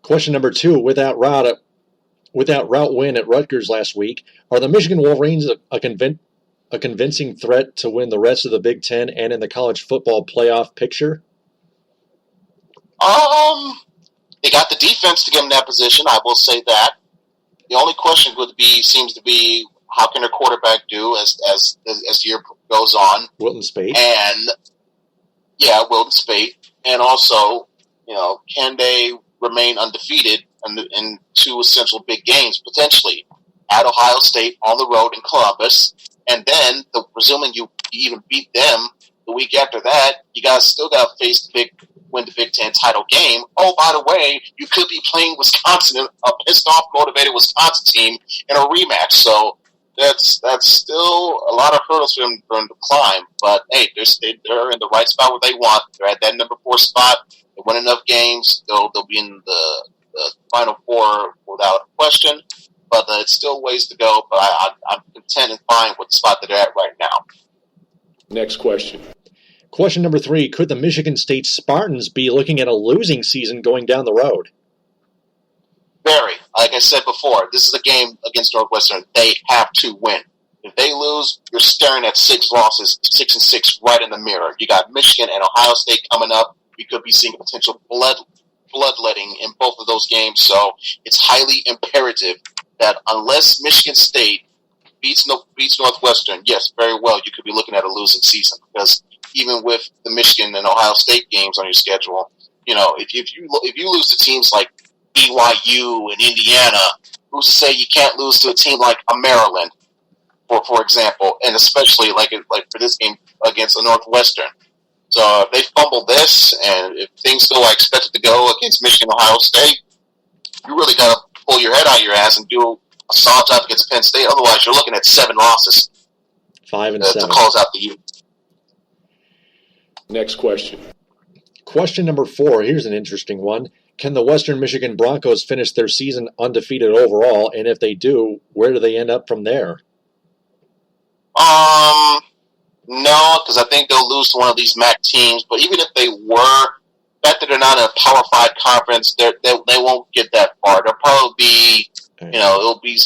Question number 2. Without route win at Rutgers last week, are the Michigan Wolverines a convincing threat to win the rest of the Big Ten and in the college football playoff picture? They got the defense to get in that position. I will say that. The only question seems to be how can their quarterback do as the year goes on? Wilton Speight. Wilton Speight, and also, can they remain undefeated in 2 essential big games potentially at Ohio State on the road in Columbus, and then presuming you even beat them the week after that, you guys still got to win the Big Ten title game. Oh, by the way, you could be playing Wisconsin, a pissed off, motivated Wisconsin team in a rematch. So that's still a lot of hurdles for them to climb. But hey, they're in the right spot where they want. They're at that number 4 spot. They win enough games, they'll be in the Final Four without question. But it's still ways to go. But I'm content and fine with the spot that they're at right now. Next question. Question number 3. Could the Michigan State Spartans be looking at a losing season going down the road? Very. Like I said before, this is a game against Northwestern. They have to win. If they lose, you're staring at 6 losses, 6-6 right in the mirror. You got Michigan and Ohio State coming up. We could be seeing potential bloodletting in both of those games. So it's highly imperative that unless Michigan State beats Northwestern, yes, very well, you could be looking at a losing season because even with the Michigan and Ohio State games on your schedule, if you lose to teams like BYU and Indiana, who's to say you can't lose to a team like a Maryland, for example, and especially like for this game against the Northwestern. So if they fumble this, and if things go I expect it to go against Michigan, Ohio State, you really got to pull your head out of your ass and do a solid job against Penn State. Otherwise, you're looking at 7 losses. 5-7 to close out the year. Next question. Question number 4. Here's an interesting one. Can the Western Michigan Broncos finish their season undefeated overall? And if they do, where do they end up from there? No, because I think they'll lose to one of these MAC teams. But even if they were, the fact that they're not in a Power 5 conference, they won't get that far. They'll probably be, it'll be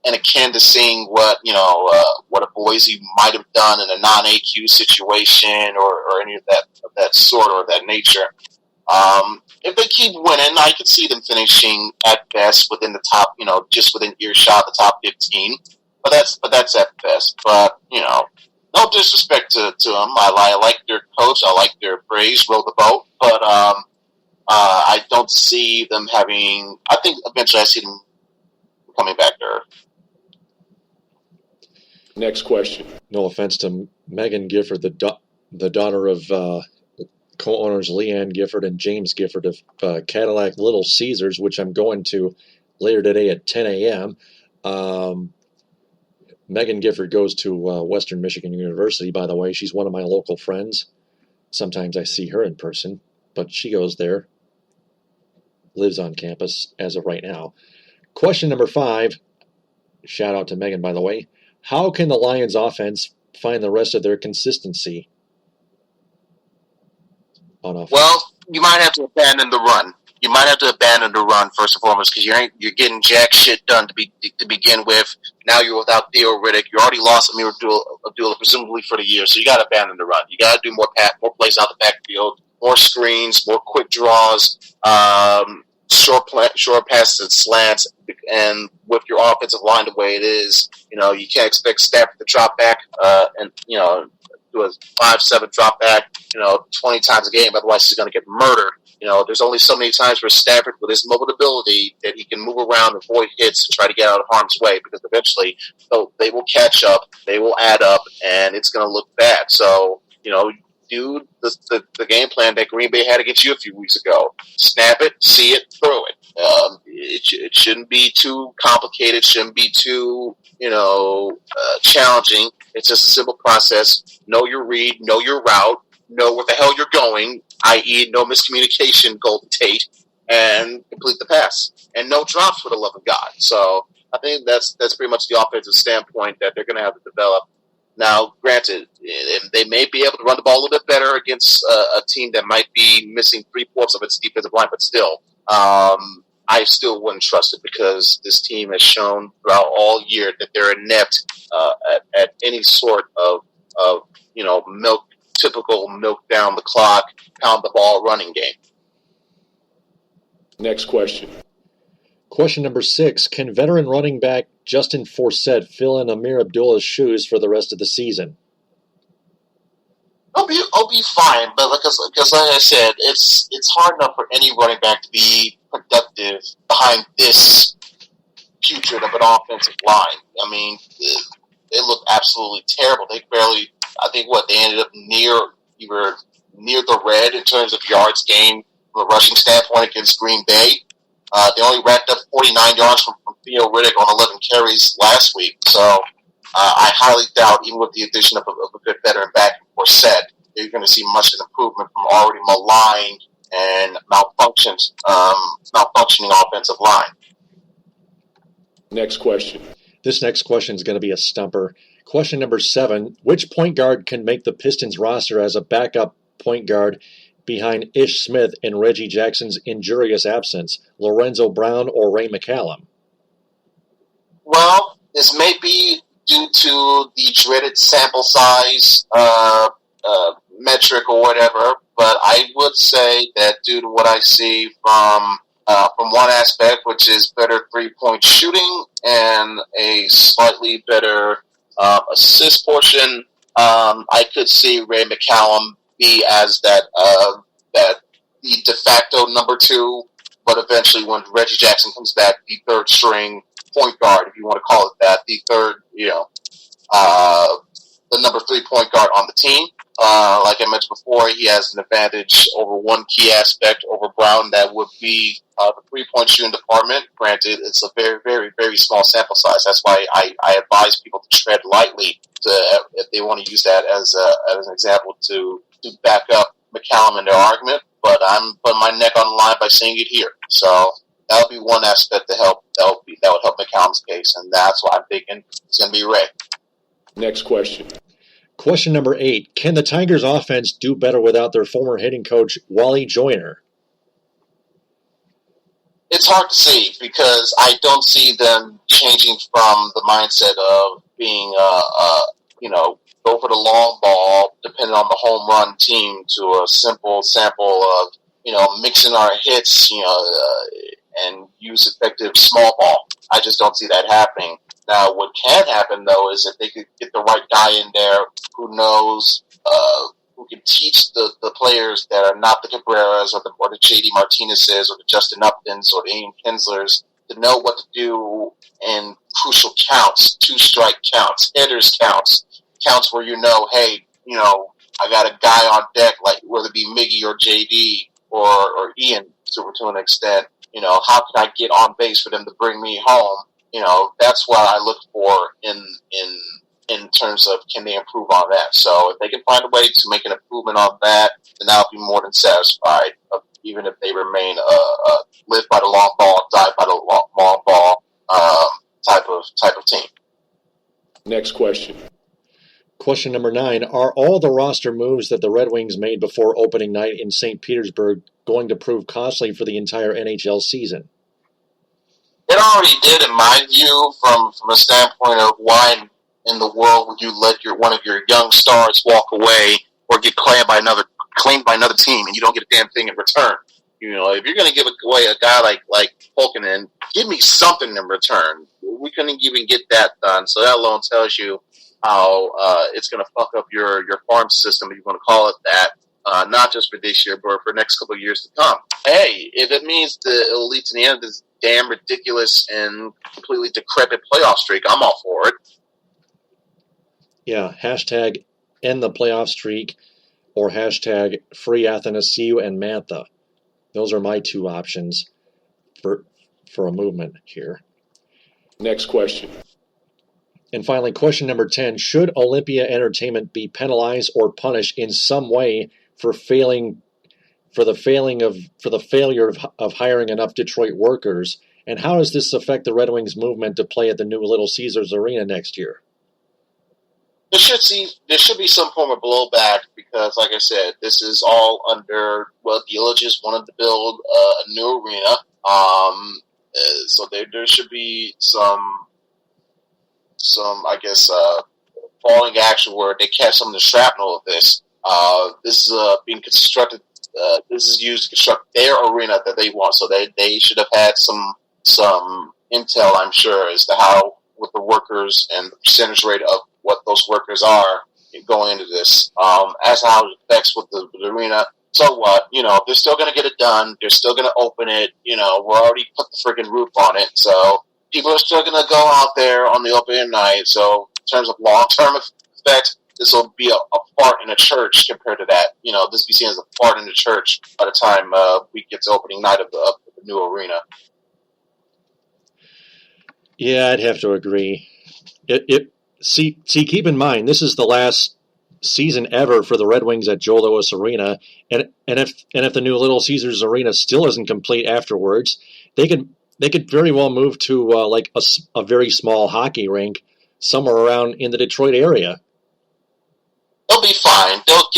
and akin to seeing what a Boise might have done in a non-AQ situation or any of that sort or that nature. If they keep winning, I could see them finishing at best within the top, just within earshot, the top 15. But that's at best. But no disrespect to them. I like their coach. I like their phrase, row the boat. But I don't see them having. I think eventually I see them coming back to earth. Next question. No offense to Megan Gifford, the daughter of co-owners Leanne Gifford and James Gifford of Cadillac Little Caesars, which I'm going to later today at 10 a.m. Megan Gifford goes to Western Michigan University, by the way. She's one of my local friends. Sometimes I see her in person, but she goes there, lives on campus as of right now. Question number 5, shout out to Megan, by the way. How can the Lions offense find the rest of their consistency on offense? Well, you might have to abandon the run. You might have to abandon the run first and foremost because you're getting jack shit done to begin with. Now you're without Theo Riddick. You already lost Amir Abdullah presumably for the year, so you got to abandon the run. You got to do more plays out the backfield, more screens, more quick draws, short passes and slants. And with your offensive line the way it is, you can't expect Stafford to drop back and do a 5-7 drop back, 20 times a game. Otherwise, he's going to get murdered. There's only so many times where Stafford, with his mobility, that he can move around, avoid hits, and try to get out of harm's way. Because eventually, they will catch up, they will add up, and it's going to look bad. So, do the game plan that Green Bay had against you a few weeks ago. Snap it, see it, throw it. It shouldn't be too complicated. Shouldn't be too challenging. It's just a simple process. Know your read, know your route, know where the hell you're going, i.e. no miscommunication, Golden Tate, and complete the pass. And no drops, for the love of God. So I think that's pretty much the offensive standpoint that they're going to have to develop. Now, granted, they may be able to run the ball a little bit better against a team that might be missing 3/4 of its defensive line, but still, I still wouldn't trust it because this team has shown throughout all year that they're inept at any sort of typical milk down the clock, pound the ball running game. Next question. Question number 6. Can veteran running back Justin Forsett fill in Amir Abdullah's shoes for the rest of the season? I'll be fine, but because like I said, it's hard enough for any running back to be productive behind this putrid of an offensive line. I mean, they look absolutely terrible. They barely, I think, they ended up near the red in terms of yards gained from a rushing standpoint against Green Bay. They only racked up 49 yards from Theo Riddick on 11 carries last week. So I highly doubt, even with the addition of a good veteran back or set, you're going to see much of an improvement from already maligned and malfunctioning offensive line. Next question. This next question is going to be a stumper. Question number 7. Which point guard can make the Pistons roster as a backup point guard behind Ish Smith in Reggie Jackson's injurious absence, Lorenzo Brown or Ray McCallum? Well, this may be due to the dreaded sample size metric or whatever, but I would say that due to what I see from one aspect, which is better 3-point shooting and a slightly better assist portion, I could see Ray McCallum be as that the de facto number 2, but eventually when Reggie Jackson comes back, the third string point guard, if you want to call it that, the third, the number 3 point guard on the team. Like I mentioned before, he has an advantage over one key aspect over Brown. That would be the 3-point shooting department. Granted, it's a very, very, very small sample size. That's why I advise people to tread lightly if they want to use that as an example to back up McCallum in their argument. But I'm putting my neck on the line by saying it here. So that would be one aspect that would help McCallum's case, and that's why I'm thinking it's going to be Ray. Next question. Question number 8. Can the Tigers offense do better without their former hitting coach, Wally Joyner? It's hard to see because I don't see them changing from the mindset of being, go for the long ball, depending on the home run team, to a simple sample of, mixing our hits, and use effective small ball. I just don't see that happening. Now, what can happen, though, is if they could get the right guy in there who knows, who can teach the players that are not the Cabreras or the J.D. Martinez's or the Justin Uptons or the Ian Kinslers to know what to do in crucial counts, 2-strike counts, hitters counts where hey, I got a guy on deck, like whether it be Miggy or J.D. or Ian to an extent. How can I get on base for them to bring me home? That's what I look for in in terms of can they improve on that. So if they can find a way to make an improvement on that, then I'll be more than satisfied, even if they remain live by the long ball, die by the long ball type of team. Next question. Question number 9. Are all the roster moves that the Red Wings made before opening night in St. Petersburg going to prove costly for the entire NHL season? It already did, in my view, from a standpoint of why in the world would you let one of your young stars walk away or get claimed by another team and you don't get a damn thing in return. You know, if you're going to give away a guy like Pulkkinen, give me something in return. We couldn't even get that done, so that alone tells you how it's going to fuck up your farm system, if you want to call it that, not just for this year, but for the next couple of years to come. Hey, if it means it'll lead to the end of this damn ridiculous and completely decrepit playoff streak, I'm all for it. Yeah, hashtag end the playoff streak or hashtag free Athanasiou and Mantha. Those are my 2 options for a movement here. Next question. And finally, question number 10. Should Olympia Entertainment be penalized or punished in some way for the failure of hiring enough Detroit workers? And how does this affect the Red Wings' movement to play at the new Little Caesars Arena next year? There should be some form of blowback because, like I said, this is all under the Illiches wanted to build a new arena. So there should be some I guess falling action where they catch some of the shrapnel of this. This is being constructed. This is used to construct their arena that they want. So they should have had some intel, I'm sure, as to how with the workers and the percentage rate of what those workers are going into this. As to how it affects with the arena. So what? You know, they're still going to get it done. They're still going to open it. You know, we're already put the freaking roof on it. So people are still going to go out there on the opening night. So in terms of long-term effect, this will be a fart in a church compared to that. You know, this will be seen as a fart in the church by the time we get to opening night of the new arena. Yeah, I'd have to agree. See, keep in mind, this is the last season ever for the Red Wings at Joe Louis Arena, and if the new Little Caesars Arena still isn't complete afterwards, they could very well move to like a very small hockey rink somewhere around in the Detroit area. They'll be fine. They'll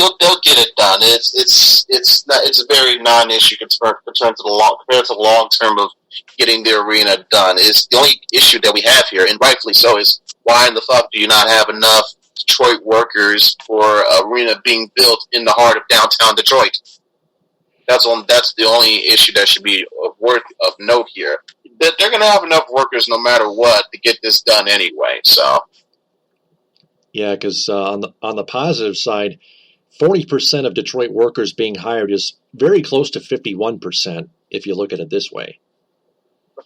get it done. It's a very non-issue compared to the long term of getting the arena done. It's the only issue that we have here, and rightfully so, is why in the fuck do you not have enough Detroit workers for an arena being built in the heart of downtown Detroit? That's the only issue that should be worth of note here. They're going to have enough workers no matter what to get this done anyway. So. Yeah, because on the positive side, 40% of Detroit workers being hired is very close to 51% if you look at it this way.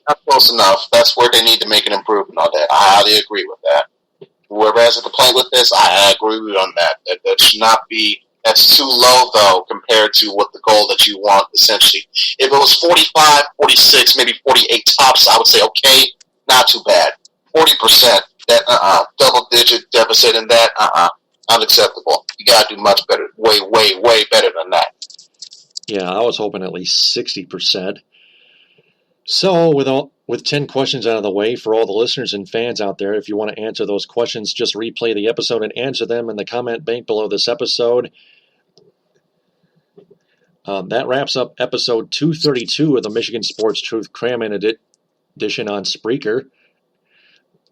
Not close enough. That's where they need to make an improvement on that. I highly agree with that. Whoever has a complaint with this, I agree with on that. That should not be. That's too low, though, compared to what the goal that you want, essentially. If it was 45, 46, maybe 48 tops, I would say, okay, not too bad. 40%. That double-digit deficit in that, unacceptable. You gotta do much better, way better than that. Yeah, I was hoping at least 60%. So, with 10 questions out of the way, for all the listeners and fans out there, if you want to answer those questions, just replay the episode and answer them in the comment bank below this episode. That wraps up episode 232 of the Michigan Sports Truth Cramming edition on Spreaker.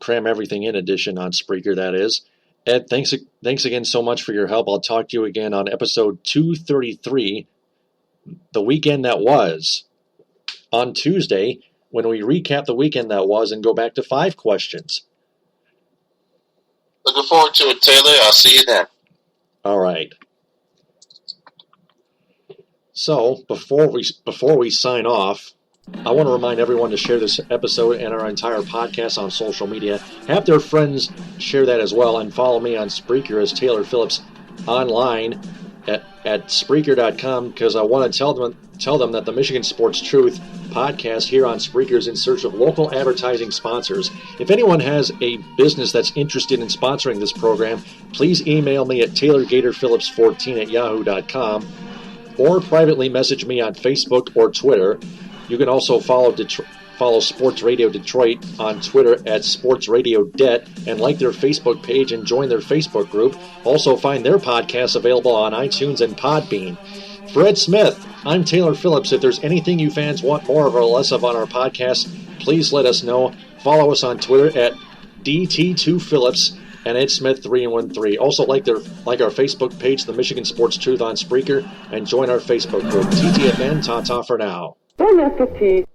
Cram Everything in edition on Spreaker, that is. Ed, thanks again so much for your help. I'll talk to you again on episode 233, the weekend that was, on Tuesday, when we recap the weekend that was and go back to 5 questions. Looking forward to it, Taylor. I'll see you then. All right. So, before we sign off, I want to remind everyone to share this episode and our entire podcast on social media. Have their friends share that as well, and follow me on Spreaker as Taylor Phillips online at Spreaker.com because I want to tell them that the Michigan Sports Truth podcast here on Spreaker is in search of local advertising sponsors. If anyone has a business that's interested in sponsoring this program, please email me at taylorgatorphillips14@yahoo.com or privately message me on Facebook or Twitter. You can also follow Sports Radio Detroit on Twitter at Sports Radio Det and like their Facebook page and join their Facebook group. Also find their podcasts available on iTunes and Podbean. For Ed Smith, I'm Taylor Phillips. If there's anything you fans want more of or less of on our podcast, please let us know. Follow us on Twitter at DT2Phillips and Ed Smith 313. Also like our Facebook page, The Michigan Sports Truth on Spreaker, and join our Facebook group. TTFN, ta-ta for now. Bon appetit.